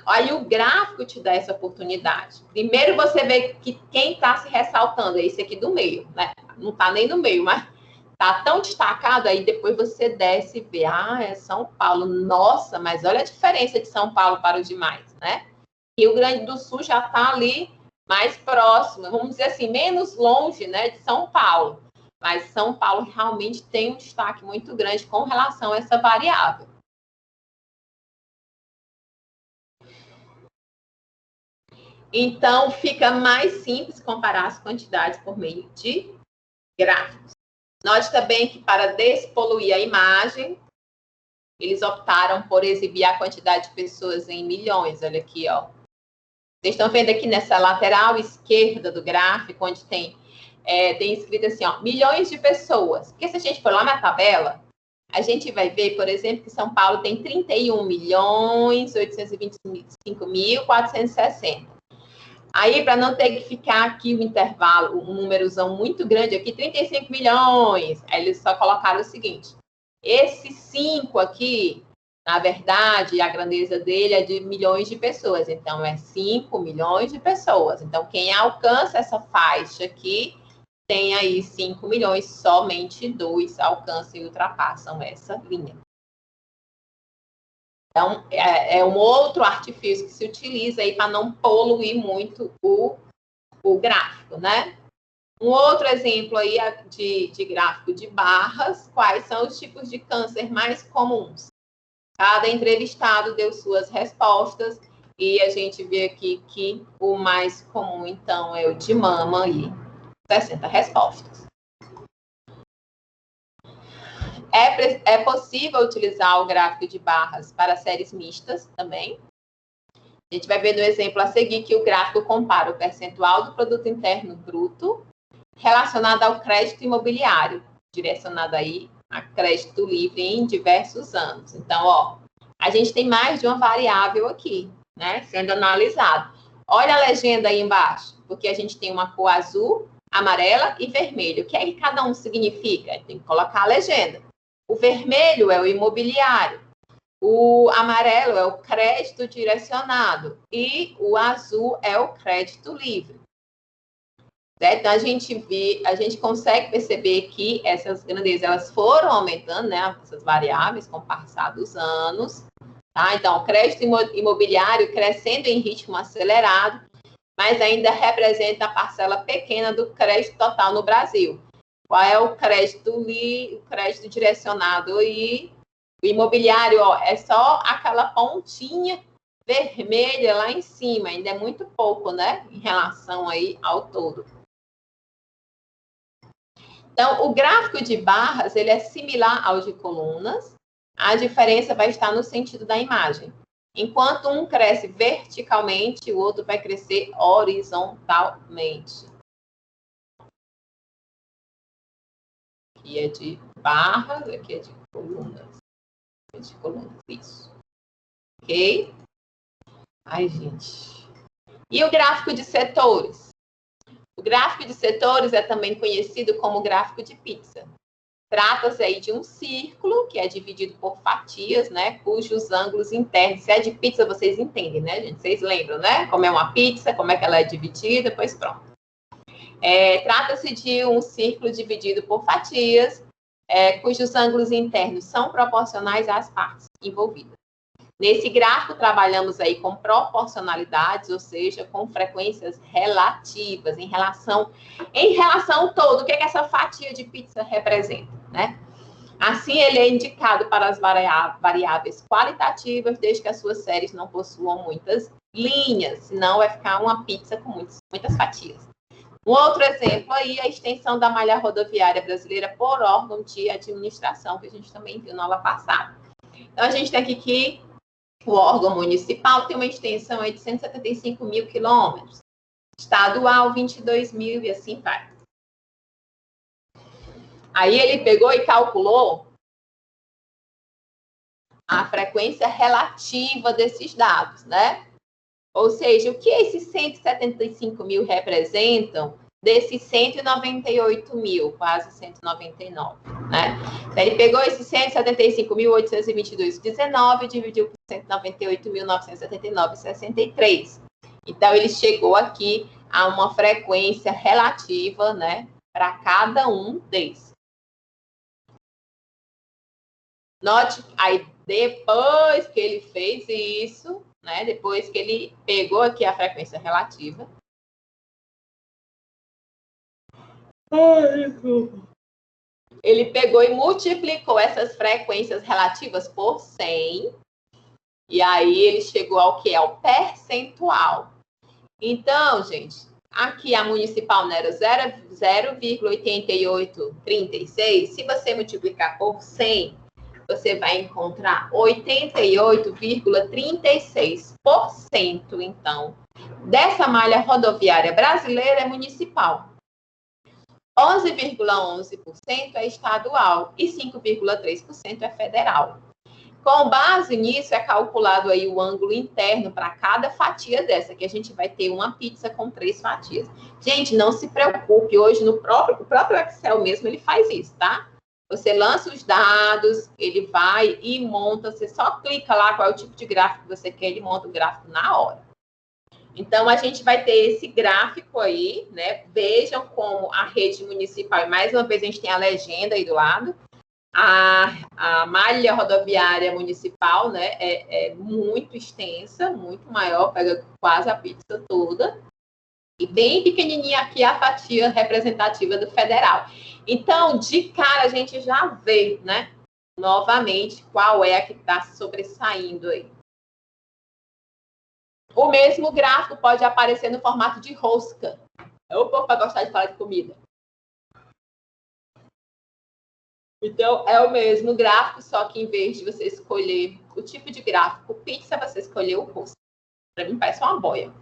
Aí o gráfico te dá essa oportunidade. Primeiro você vê que quem está se ressaltando é esse aqui do meio, né? Não está nem no meio, mas está tão destacado, aí depois você desce e vê, é São Paulo. Nossa, mas olha a diferença de São Paulo para os demais, né? Rio Grande do Sul já está ali mais próximo, vamos dizer assim, menos longe, né, de São Paulo. Mas São Paulo realmente tem um destaque muito grande com relação a essa variável. Então, fica mais simples comparar as quantidades por meio de gráficos. Note também que para despoluir a imagem, eles optaram por exibir a quantidade de pessoas em milhões. Olha aqui, ó. Vocês estão vendo aqui nessa lateral esquerda do gráfico, onde tem escrito assim, ó, milhões de pessoas. Porque se a gente for lá na tabela, a gente vai ver, por exemplo, que São Paulo tem 31.825.460. Aí, para não ter que ficar aqui o intervalo, um númerozão muito grande aqui, 35 milhões. Aí eles só colocaram o seguinte, esse 5 aqui, na verdade, a grandeza dele é de milhões de pessoas. Então, é 5 milhões de pessoas. Então, quem alcança essa faixa aqui, tem aí 5 milhões, somente 2 alcançam e ultrapassam essa linha. Então, é um outro artifício que se utiliza aí para não poluir muito o gráfico, né? Um outro exemplo aí de gráfico de barras, quais são os tipos de câncer mais comuns? Cada entrevistado deu suas respostas e a gente vê aqui que o mais comum, então, é o de mama aí, 60 respostas. É possível utilizar o gráfico de barras para séries mistas também. A gente vai ver no exemplo a seguir que o gráfico compara o percentual do produto interno bruto relacionado ao crédito imobiliário, direcionado aí a crédito livre em diversos anos. Então, ó, a gente tem mais de uma variável aqui, né, sendo analisado. Olha a legenda aí embaixo, porque a gente tem uma cor azul, amarela e vermelho. O que é que cada um significa? Tem que colocar a legenda. O vermelho é o imobiliário, o amarelo é o crédito direcionado e o azul é o crédito livre. Então, a gente consegue perceber que essas grandezas elas foram aumentando, né, essas variáveis com o passar dos anos. Tá? Então, o crédito imobiliário crescendo em ritmo acelerado, mas ainda representa a parcela pequena do crédito total no Brasil. Qual é o crédito direcionado? E o imobiliário, ó, é só aquela pontinha vermelha lá em cima, ainda é muito pouco, né, em relação aí ao todo. Então, o gráfico de barras, ele é similar ao de colunas, a diferença vai estar no sentido da imagem. Enquanto um cresce verticalmente, o outro vai crescer horizontalmente. Aqui é de barras, aqui é de colunas. É de colunas, isso. Ok? Ai, gente. E o gráfico de setores? O gráfico de setores é também conhecido como gráfico de pizza. Trata-se aí de um círculo que é dividido por fatias, né? Cujos ângulos internos, se é de pizza, vocês entendem, né, gente? Vocês lembram, né? Como é uma pizza, como é que ela é dividida, pois pronto. Trata-se de um círculo dividido por fatias, cujos ângulos internos são proporcionais às partes envolvidas. Nesse gráfico, trabalhamos aí com proporcionalidades, ou seja, com frequências relativas, em relação ao todo. O que essa fatia de pizza representa, né? Assim, ele é indicado para as variáveis qualitativas, desde que as suas séries não possuam muitas linhas, senão vai ficar uma pizza com muitas fatias. Um outro exemplo aí é a extensão da malha rodoviária brasileira por órgão de administração, que a gente também viu na aula passada. Então, a gente tem aqui que o órgão municipal tem uma extensão aí de 175 mil quilômetros, estadual 22 mil e assim vai. Aí ele pegou e calculou a frequência relativa desses dados, né? Ou seja, o que esses 175 mil representam desses 198 mil, quase 199, né? Então, ele pegou esses 175.822,19 e dividiu por 198.979,63. Então, ele chegou aqui a uma frequência relativa, né, para cada um desses. Note, aí depois que ele fez isso, né, depois que ele pegou aqui a frequência relativa, ele pegou e multiplicou essas frequências relativas por 100, e aí ele chegou ao que? Ao percentual. Então, gente, aqui a municipal, né, era 0,8836, se você multiplicar por 100, você vai encontrar 88,36%, então, dessa malha rodoviária brasileira é municipal. 11,11% é estadual e 5,3% é federal. Com base nisso, é calculado aí o ângulo interno para cada fatia dessa, que a gente vai ter uma pizza com 3 fatias. Gente, não se preocupe, hoje no próprio Excel mesmo ele faz isso, tá? Você lança os dados, ele vai e monta, você só clica lá qual é o tipo de gráfico que você quer, ele monta o gráfico na hora. Então, a gente vai ter esse gráfico aí, né? Vejam como a rede municipal, e mais uma vez a gente tem a legenda aí do lado, a malha rodoviária municipal, né, é muito extensa, muito maior, pega quase a pizza toda, e bem pequenininha aqui a fatia representativa do federal. Então, de cara, a gente já vê, né, novamente, qual é a que está sobressaindo aí. O mesmo gráfico pode aparecer no formato de rosca. O povo vai gostar de falar de comida. Então, é o mesmo gráfico, só que em vez de você escolher o tipo de gráfico pizza, você escolheu o rosca. Para mim, parece uma boia.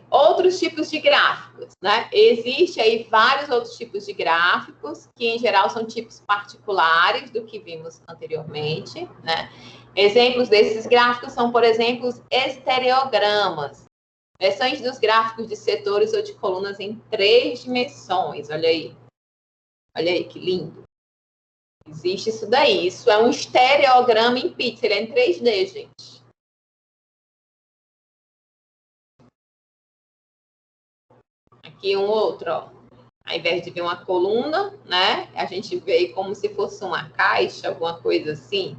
Outros tipos de gráficos, né? Existem aí vários outros tipos de gráficos, que em geral são tipos particulares do que vimos anteriormente, né? Exemplos desses gráficos são, por exemplo, os estereogramas. Versões dos gráficos de setores ou de colunas em 3 dimensões. Olha aí. Olha aí, que lindo. Existe isso daí. Isso é um estereograma em pizza. Ele é em 3D, gente. Aqui um outro, ó. Ao invés de ver uma coluna, né? A gente vê como se fosse uma caixa, alguma coisa assim.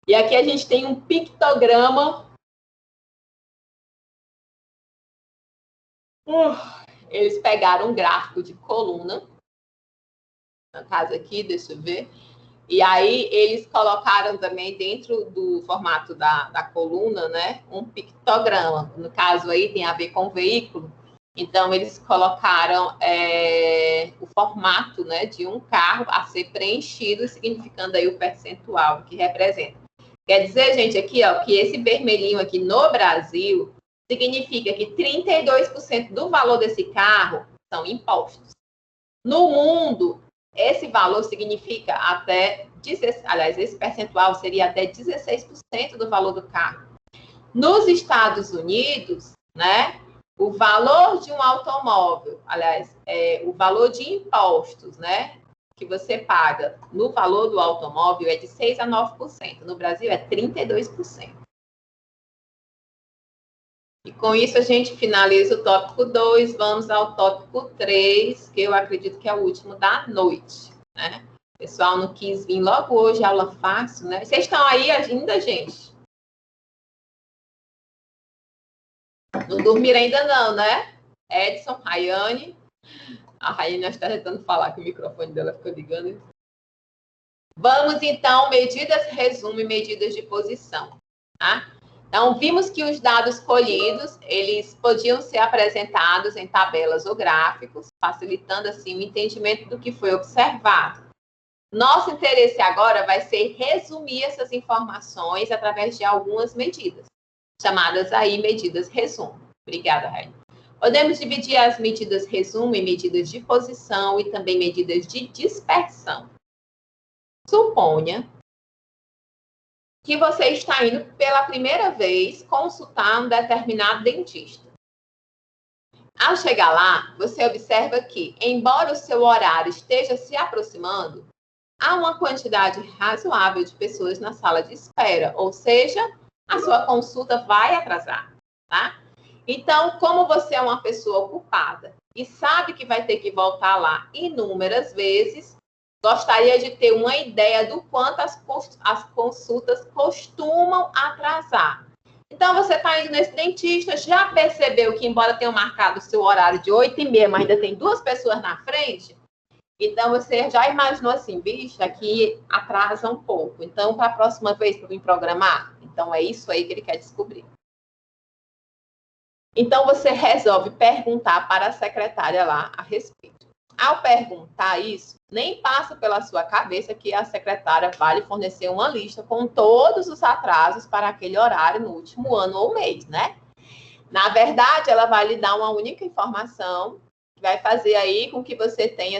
E aqui a gente tem um pictograma. Eles pegaram um gráfico de coluna. No caso aqui, deixa eu ver. E aí eles colocaram também dentro do formato da coluna, né, um pictograma. No caso aí tem a ver com veículo. Então eles colocaram o formato, né, de um carro a ser preenchido, significando aí o percentual que representa. Quer dizer, gente, aqui, ó, que esse vermelhinho aqui no Brasil significa que 32% do valor desse carro são impostos. No mundo, esse valor significa até, aliás, esse percentual seria até 16% do valor do carro. Nos Estados Unidos, né, o valor de um automóvel, aliás, o valor de impostos, né, que você paga no valor do automóvel é de 6% a 9%. No Brasil é 32%. E com isso a gente finaliza o tópico 2, vamos ao tópico 3, que eu acredito que é o último da noite, né? O pessoal não quis vir logo hoje, aula fácil, né? Vocês estão aí ainda, gente? Não dormiram ainda não, né? Edson, Rayane. A Rayane está tentando falar que o microfone dela ficou ligando. Vamos, então, medidas, resumo e medidas de posição, tá? Então, vimos que os dados colhidos, eles podiam ser apresentados em tabelas ou gráficos, facilitando, assim, o entendimento do que foi observado. Nosso interesse agora vai ser resumir essas informações através de algumas medidas, chamadas aí medidas resumo. Obrigada, Raine. Podemos dividir as medidas resumo em medidas de posição e também medidas de dispersão. Suponha que você está indo pela primeira vez consultar um determinado dentista. Ao chegar lá, você observa que, embora o seu horário esteja se aproximando, há uma quantidade razoável de pessoas na sala de espera, ou seja, a sua consulta vai atrasar, tá? Então, como você é uma pessoa ocupada e sabe que vai ter que voltar lá inúmeras vezes, gostaria de ter uma ideia do quanto as consultas costumam atrasar. Então, você está indo nesse dentista, já percebeu que, embora tenha marcado o seu horário de 8h30, mas ainda tem 2 pessoas na frente? Então, você já imaginou assim, bicho, aqui atrasa um pouco. Então, para a próxima vez, para eu me programar? Então, é isso aí que ele quer descobrir. Então, você resolve perguntar para a secretária lá a respeito. Ao perguntar isso, nem passa pela sua cabeça que a secretária vai lhe fornecer uma lista com todos os atrasos para aquele horário no último ano ou mês, né? Na verdade, ela vai lhe dar uma única informação que vai fazer aí com que você tenha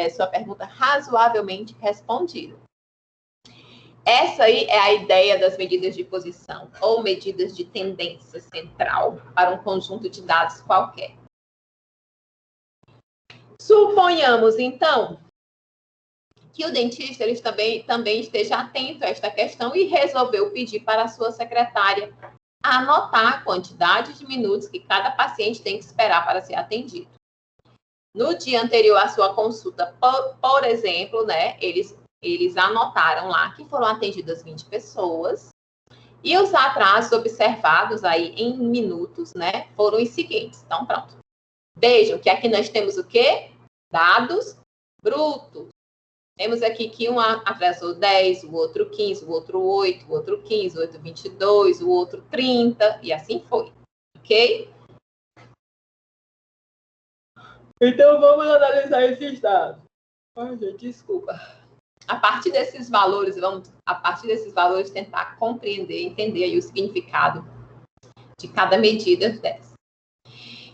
sua pergunta razoavelmente respondida. Essa aí é a ideia das medidas de posição ou medidas de tendência central para um conjunto de dados qualquer. Suponhamos, então, que o dentista ele também esteja atento a esta questão e resolveu pedir para a sua secretária anotar a quantidade de minutos que cada paciente tem que esperar para ser atendido. No dia anterior à sua consulta, por exemplo, né, eles anotaram lá que foram atendidas 20 pessoas e os atrasos observados aí em minutos, né, foram os seguintes. Então, pronto. Vejam que aqui nós temos o quê? Dados brutos. Temos aqui que um atrasou 10, o outro 15, o outro 8, o outro 15, o outro 22, o outro 30, e assim foi. Ok? Então, vamos analisar esses dados. Ai, gente, desculpa. A partir desses valores, tentar compreender, entender aí o significado de cada medida dessa.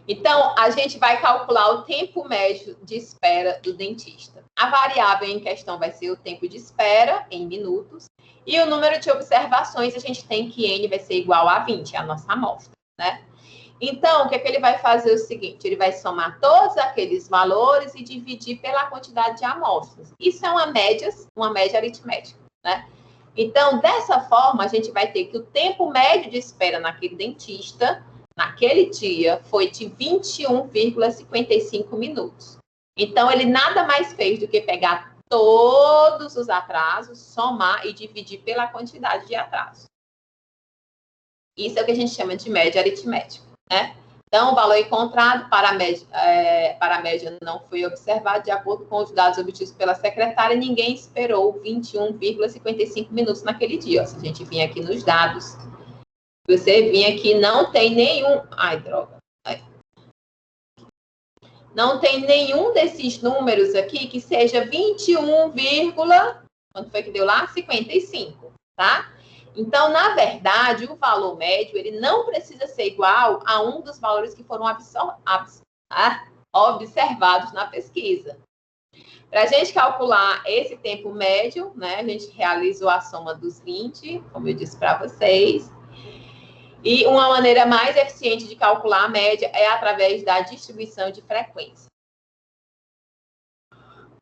Então, a gente vai calcular o tempo médio de espera do dentista. A variável em questão vai ser o tempo de espera, em minutos, e o número de observações, a gente tem que N vai ser igual a 20, é a nossa amostra, né? Então, o que é que ele vai fazer? O seguinte, ele vai somar todos aqueles valores e dividir pela quantidade de amostras. Isso é uma média aritmética, né? Então, dessa forma, a gente vai ter que o tempo médio de espera naquele dentista, naquele dia, foi de 21,55 minutos. Então, ele nada mais fez do que pegar todos os atrasos, somar e dividir pela quantidade de atrasos. Isso é o que a gente chama de média aritmética, né? Então, o valor encontrado para a média não foi observado de acordo com os dados obtidos pela secretária. Ninguém esperou 21,55 minutos naquele dia. Se a gente vir aqui nos dados, você vir aqui, não tem nenhum... Ai, droga. Não tem nenhum desses números aqui que seja 21, quanto foi que deu lá? 55, tá? Então, na verdade, o valor médio, ele não precisa ser igual a um dos valores que foram observados na pesquisa. Para a gente calcular esse tempo médio, né, a gente realizou a soma dos 20, como eu disse para vocês. E uma maneira mais eficiente de calcular a média é através da distribuição de frequência.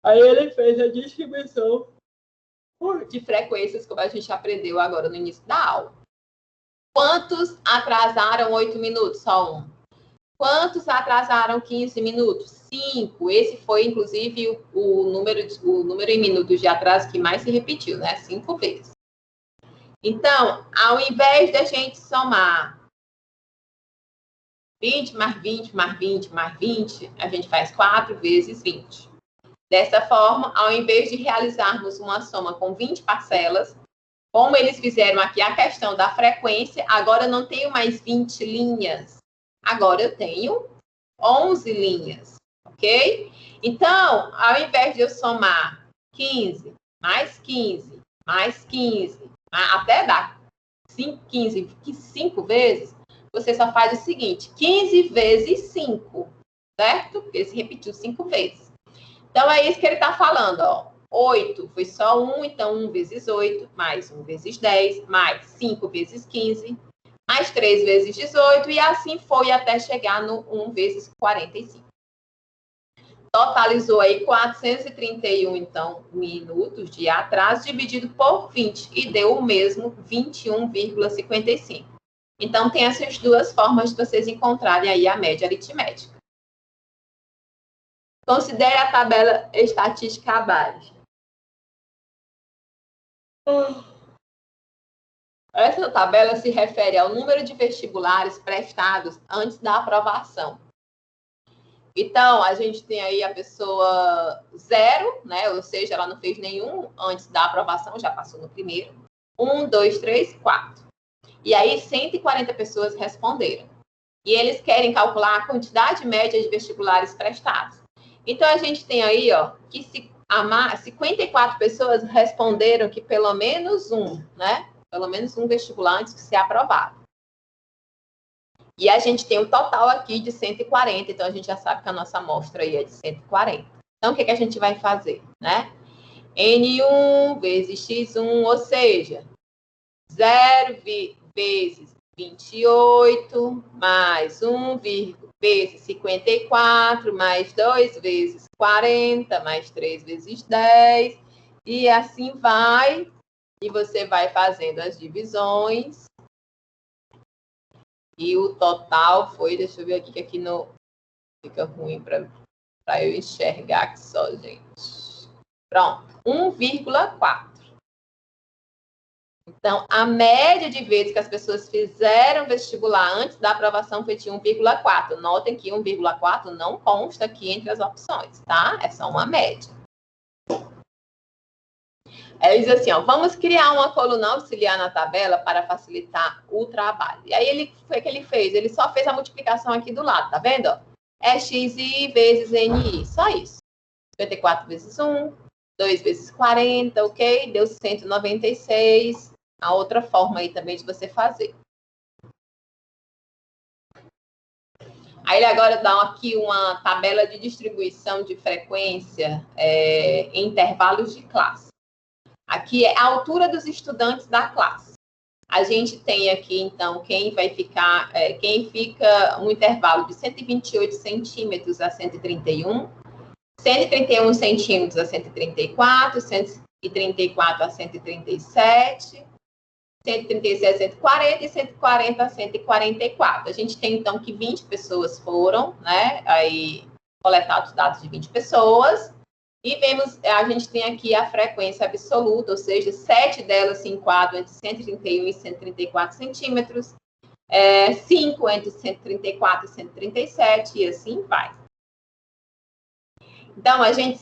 Aí ele fez a distribuição de frequências, como a gente aprendeu agora no início da aula. Quantos atrasaram 8 minutos? Só um. Quantos atrasaram 15 minutos? 5. Esse foi, inclusive, o número em minutos de atraso que mais se repetiu, né? 5 vezes. Então, ao invés da gente somar 20 mais 20 mais 20 mais 20, a gente faz 4 vezes 20. Dessa forma, ao invés de realizarmos uma soma com 20 parcelas, Como eles fizeram aqui a questão da frequência, agora eu não tenho mais 20 linhas. Agora eu tenho 11 linhas, ok? Então, ao invés de eu somar 15, mais 15, mais 15, até dar 15, 5 vezes, você só faz o seguinte, 15 vezes 5, certo? Porque se repetiu 5 vezes. Então, é isso que ele está falando, ó. 8 foi só 1, então 1 vezes 8, mais 1 vezes 10, mais 5 vezes 15, mais 3 vezes 18, e assim foi até chegar no 1 vezes 45. Totalizou aí 431, então, minutos de atraso, dividido por 20, e deu o mesmo 21,55. Então, tem essas duas formas de vocês encontrarem aí a média aritmética. Considere a tabela estatística abaixo. Essa tabela se refere ao número de vestibulares prestados antes da aprovação. Então, a gente tem aí a pessoa 0, né? Ou seja, ela não fez nenhum antes da aprovação, já passou no primeiro. 1, 2, 3, 4. E aí, 140 pessoas responderam. E eles querem calcular a quantidade média de vestibulares prestados. Então, a gente tem aí, ó, que 54 pessoas responderam que pelo menos um, né? Pelo menos um vestibular antes de ser aprovado. E a gente tem um total aqui de 140, então a gente já sabe que a nossa amostra aí é de 140. Então, o que a gente vai fazer, né? N1 vezes X1, ou seja, 0 vezes 28, mais 1 vezes 54, mais 2 vezes 40, mais 3 vezes 10, e assim vai. E você vai fazendo as divisões. E o total foi, deixa eu ver aqui, que aqui não fica ruim para eu enxergar aqui só, gente. Pronto, 1,4. Então, a média de vezes que as pessoas fizeram vestibular antes da aprovação foi de 1,4. Notem que 1,4 não consta aqui entre as opções, tá? É só uma média. Ele diz assim, ó, vamos criar uma coluna auxiliar na tabela para facilitar o trabalho. E aí, foi o que ele fez? Ele só fez a multiplicação aqui do lado, tá vendo? É xi vezes ni, só isso. 54 vezes 1, 2 vezes 40, ok? Deu 196. A outra forma aí também de você fazer. Aí ele agora dá aqui uma tabela de distribuição de frequência em intervalos de classe. Aqui é a altura dos estudantes da classe. A gente tem aqui, então, quem fica um intervalo de 128 centímetros a 131, 131 centímetros a 134, 134 a 137, 137 a 140 e 140 a 144. A gente tem, então, que 20 pessoas foram, né, aí coletados os dados de 20 pessoas, e vemos, a gente tem aqui a frequência absoluta, ou seja, 7 delas se enquadram entre 131 e 134 centímetros, 5 entre 134 e 137, e assim vai. Então, a gente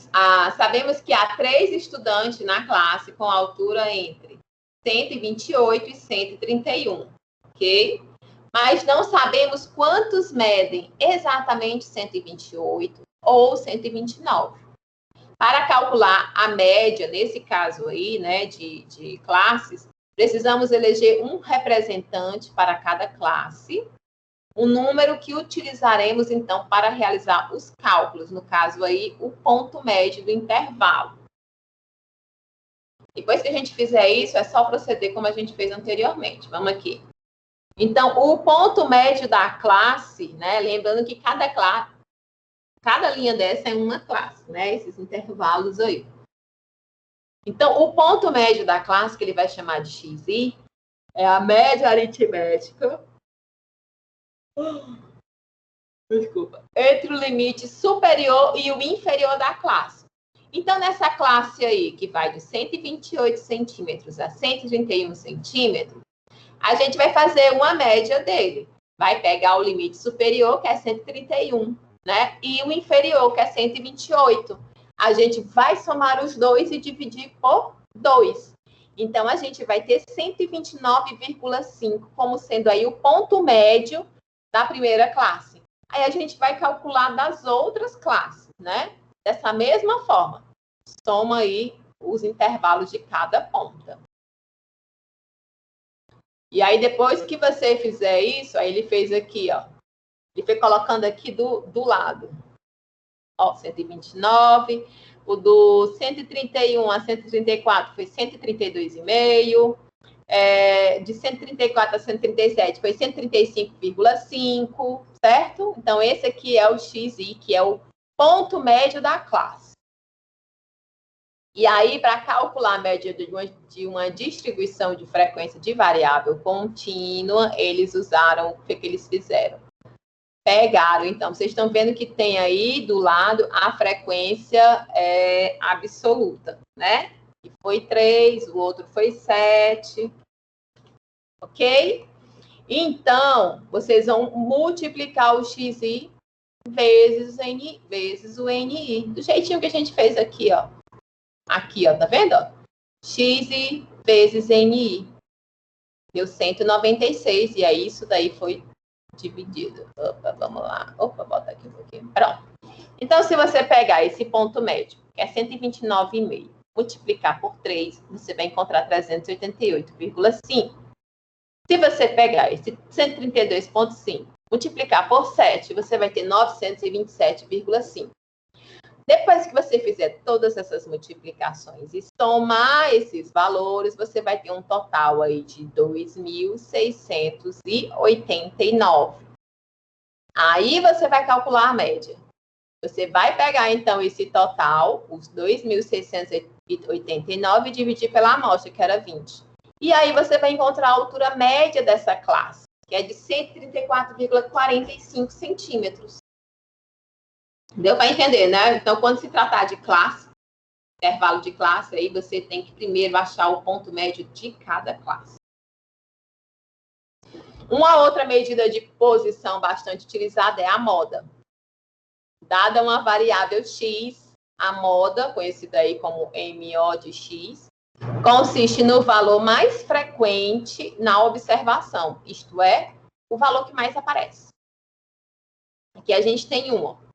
sabemos que há 3 estudantes na classe com altura entre 128 e 131, ok? Mas não sabemos quantos medem exatamente 128 ou 129. Para calcular a média, nesse caso aí, né, de classes, precisamos eleger um representante para cada classe, um número que utilizaremos, então, para realizar os cálculos, no caso aí, o ponto médio do intervalo. Depois que a gente fizer isso, é só proceder como a gente fez anteriormente. Vamos aqui. Então, o ponto médio da classe, né, lembrando que cada linha dessa é uma classe, né? Esses intervalos aí. Então, o ponto médio da classe, que ele vai chamar de xi, é a média aritmética. Desculpa. Entre o limite superior e o inferior da classe. Então, nessa classe aí, que vai de 128 centímetros a 131 centímetros, a gente vai fazer uma média dele. Vai pegar o limite superior, que é 131. Né? E o inferior, que é 128. A gente vai somar os dois e dividir por 2. Então, a gente vai ter 129,5 como sendo aí o ponto médio da primeira classe. Aí a gente vai calcular das outras classes, né? Dessa mesma forma. Soma aí os intervalos de cada ponta. E aí, depois que você fizer isso, aí ele fez aqui, ó. Ele foi colocando aqui do lado. Ó, 129. O do 131 a 134 foi 132,5. De 134 a 137 foi 135,5, certo? Então, esse aqui é o XI, que é o ponto médio da classe. E aí, para calcular a média de uma distribuição de frequência de variável contínua, eles usaram, o que eles fizeram? Pegaram, então, vocês estão vendo que tem aí do lado a frequência absoluta, né? Que foi 3, o outro foi 7, ok? Então, vocês vão multiplicar o XI vezes o NI, do jeitinho que a gente fez aqui, ó. Aqui, ó, tá vendo? XI vezes NI. Deu 196, e aí isso daí foi dividido. Opa, vamos lá. Opa, bota aqui um pouquinho. Pronto. Então, se você pegar esse ponto médio, que é 129,5, multiplicar por 3, você vai encontrar 388,5. Se você pegar esse 132,5, multiplicar por 7, você vai ter 927,5. Depois que você fizer todas essas multiplicações e somar esses valores, você vai ter um total aí de 2.689. Aí você vai calcular a média. Você vai pegar, então, esse total, os 2.689, e dividir pela amostra, que era 20. E aí você vai encontrar a altura média dessa classe, que é de 134,45 centímetros. Deu para entender, né? Então, quando se tratar de classe, intervalo de classe, aí você tem que primeiro achar o ponto médio de cada classe. Uma outra medida de posição bastante utilizada é a moda. Dada uma variável x, a moda, conhecida aí como MO de x, consiste no valor mais frequente na observação, isto é, o valor que mais aparece. Aqui a gente tem uma.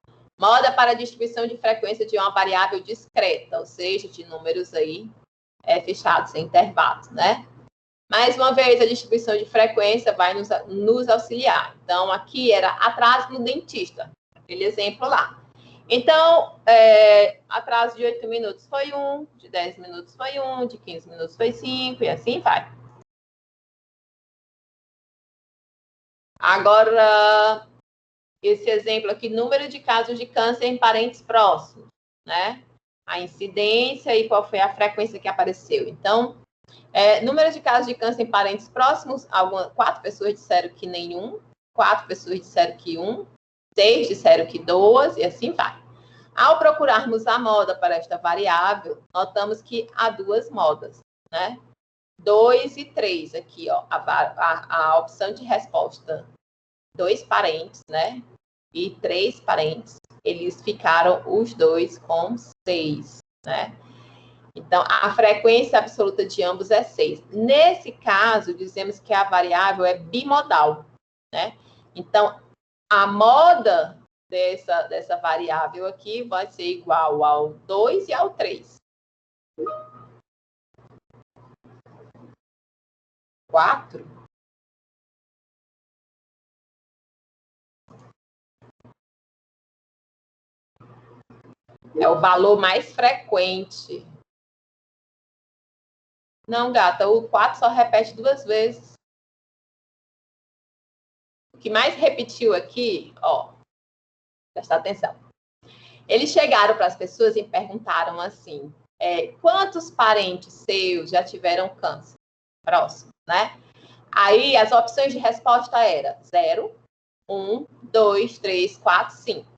Moda para a distribuição de frequência de uma variável discreta, ou seja, de números aí fechados em intervalos, né? Mais uma vez, a distribuição de frequência vai nos auxiliar. Então, aqui era atraso no dentista, aquele exemplo lá. Então, atraso de 8 minutos foi 1, de 10 minutos foi 1, de 15 minutos foi 5, e assim vai. Agora, esse exemplo aqui, número de casos de câncer em parentes próximos, né? A incidência e qual foi a frequência que apareceu. Então, número de casos de câncer em parentes próximos, 4 pessoas disseram que nenhum, 4 pessoas disseram que 1, 6 disseram que 2, e assim vai. Ao procurarmos a moda para esta variável, notamos que há 2 modas, né? 2 e 3 aqui, ó, a opção de resposta 2 parentes, né? E 3 parentes, eles ficaram os 2 com 6, né? Então, a frequência absoluta de ambos é 6. Nesse caso, dizemos que a variável é bimodal, né? Então, a moda dessa variável aqui vai ser igual ao 2 e ao 3. 4. É o valor mais frequente. Não, gata, o 4 só repete 2 vezes. O que mais repetiu aqui, ó, presta atenção. Eles chegaram para as pessoas e perguntaram assim, quantos parentes seus já tiveram câncer? Próximo, né? Aí as opções de resposta eram 0, 1, 2, 3, 4, 5.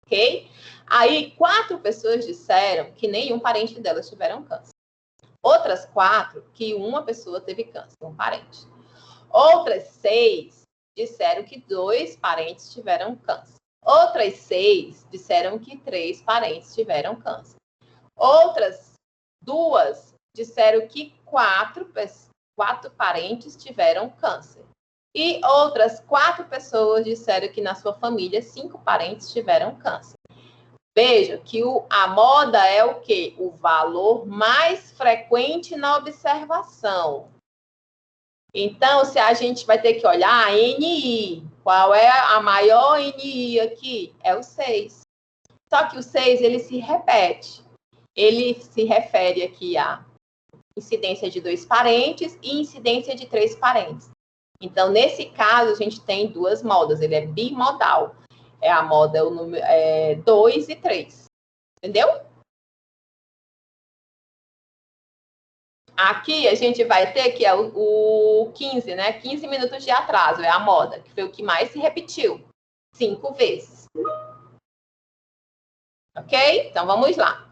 Ok? Aí 4 pessoas disseram que nenhum parente delas tiveram câncer. Outras 4 que uma pessoa teve câncer, um parente. Outras 6 disseram que 2 parentes tiveram câncer. Outras 6 disseram que 3 parentes tiveram câncer. Outras 2 disseram que quatro parentes tiveram câncer. E outras 4 pessoas disseram que na sua família 5 parentes tiveram câncer. Veja que a moda é o quê? O valor mais frequente na observação. Então, se a gente vai ter que olhar a NI, qual é a maior NI aqui? É o 6. Só que o 6, ele se repete. Ele se refere aqui à incidência de 2 parentes e incidência de 3 parentes. Então, nesse caso, a gente tem 2 modas. Ele é bimodal. É a moda 2 e 3. Entendeu? Aqui a gente vai ter que é o 15, né? 15 minutos de atraso é a moda, que foi o que mais se repetiu. 5 vezes. Ok? Então, vamos lá.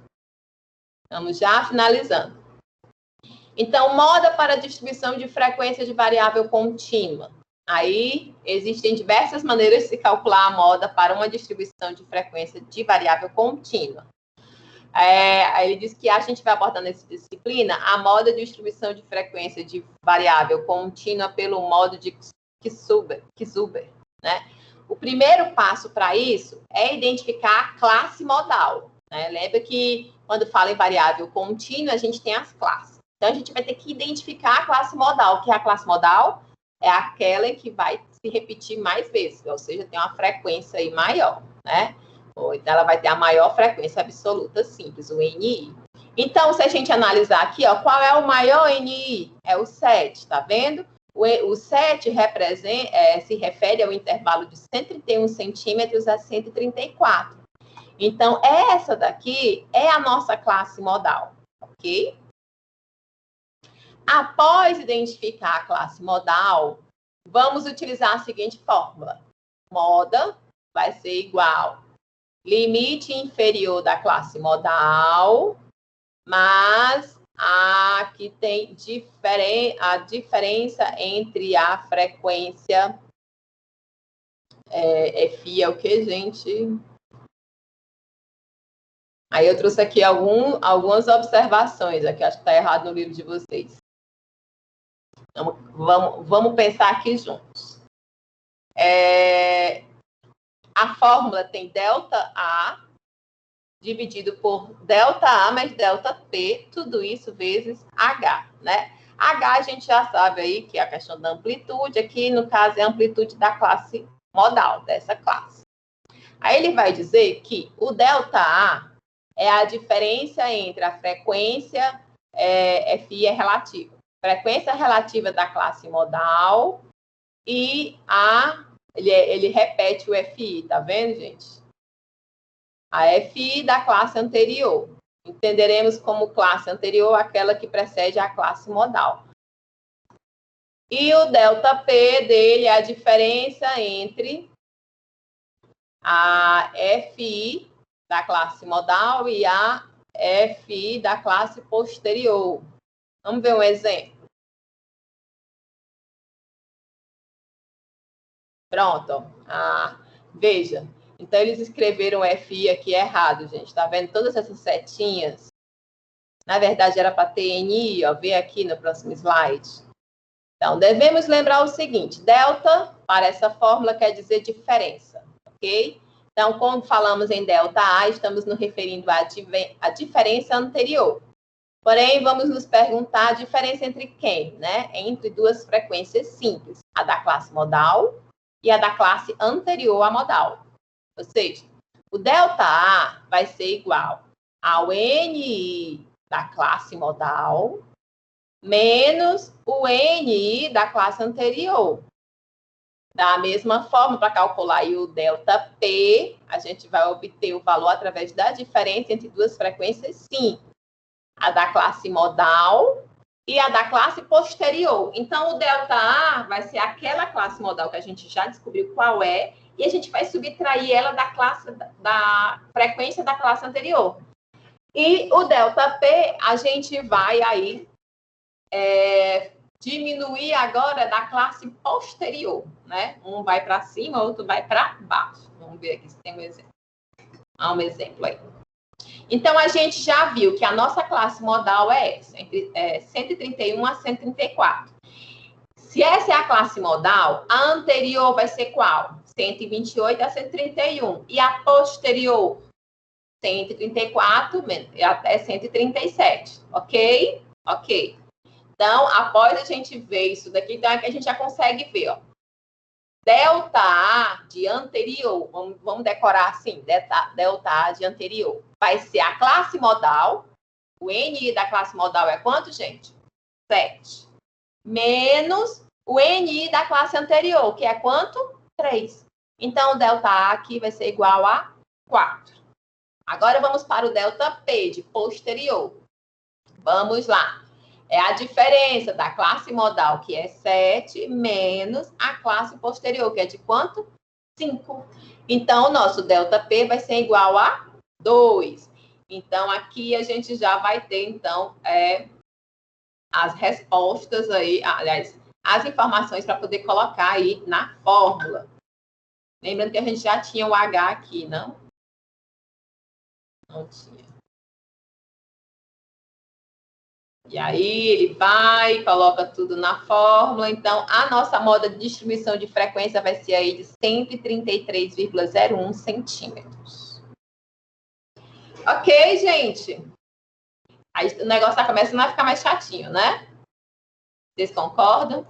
Estamos já finalizando. Então, moda para distribuição de frequência de variável contínua. Aí, existem diversas maneiras de se calcular a moda para uma distribuição de frequência de variável contínua. Aí ele diz que a gente vai abordar nessa disciplina a moda de distribuição de frequência de variável contínua pelo modo de Kisuber, né? O primeiro passo para isso é identificar a classe modal, né? Lembra que quando fala em variável contínua, a gente tem as classes. Então, a gente vai ter que identificar a classe modal. O que é a classe modal? É aquela que vai se repetir mais vezes, ou seja, tem uma frequência aí maior, né? Então, ela vai ter a maior frequência absoluta simples, o NI. Então, se a gente analisar aqui, ó, qual é o maior NI? É o 7, tá vendo? O 7 se refere ao intervalo de 131 centímetros a 134. Então, essa daqui é a nossa classe modal, ok? Após identificar a classe modal, vamos utilizar a seguinte fórmula. Moda vai ser igual limite inferior da classe modal, mas aqui tem a diferença entre a frequência FI é o que, gente? Aí eu trouxe aqui algumas observações, aqui acho que está errado no livro de vocês. Então, vamos pensar aqui juntos. A fórmula tem ΔA dividido por ΔA mais ΔP, tudo isso vezes H, né? H a gente já sabe aí que é a questão da amplitude, aqui no caso é a amplitude da classe modal, dessa classe. Aí ele vai dizer que o ΔA é a diferença entre a frequência FI é relativa. Frequência relativa da classe modal e ele repete o FI, tá vendo, gente? A FI da classe anterior. Entenderemos como classe anterior aquela que precede a classe modal. E o ΔP dele é a diferença entre a FI da classe modal e a FI da classe posterior. Vamos ver um exemplo. Pronto. Veja. Então, eles escreveram FI aqui errado, gente. Tá vendo todas essas setinhas? Na verdade, era para ter NI, ó. Vê aqui no próximo slide. Então, devemos lembrar o seguinte. Delta, para essa fórmula, quer dizer diferença, ok? Então, quando falamos em ΔA, estamos nos referindo à diferença anterior. Porém, vamos nos perguntar a diferença entre quem, né? Entre duas frequências simples. A da classe modal e a da classe anterior à modal. Ou seja, o ΔA vai ser igual ao NI da classe modal menos o NI da classe anterior. Da mesma forma, para calcular aí o ΔP, a gente vai obter o valor através da diferença entre duas frequências simples. A da classe modal e a da classe posterior. Então, o ΔA vai ser aquela classe modal que a gente já descobriu qual é, e a gente vai subtrair ela da frequência da classe anterior. E o ΔP, a gente vai aí diminuir agora da classe posterior, né? Um vai para cima, outro vai para baixo. Vamos ver aqui se tem um exemplo. Um exemplo aí. Então, a gente já viu que a nossa classe modal é essa, entre 131 a 134. Se essa é a classe modal, a anterior vai ser qual? 128 a 131. E a posterior? 134 até 137. Ok? Ok. Então, após a gente ver isso daqui, então aqui a gente já consegue ver, ó. Delta A de anterior, vamos decorar assim, delta A de anterior, vai ser a classe modal. O NI da classe modal é quanto, gente? 7. Menos o NI da classe anterior, que é quanto? 3. Então, o delta A aqui vai ser igual a 4. Agora, vamos para o delta P de posterior. Vamos lá. É a diferença da classe modal, que é 7, menos a classe posterior, que é de quanto? 5. Então, o nosso delta P vai ser igual a 2. Então, aqui a gente já vai ter, então, as respostas aí, aliás, as informações para poder colocar aí na fórmula. Lembrando que a gente já tinha o H aqui, não? Não tinha. E aí ele vai, coloca tudo na fórmula. Então, a nossa moda de distribuição de frequência vai ser aí de 133,01 centímetros. Ok, gente? Aí o negócio está começando a ficar mais chatinho, né? Vocês concordam?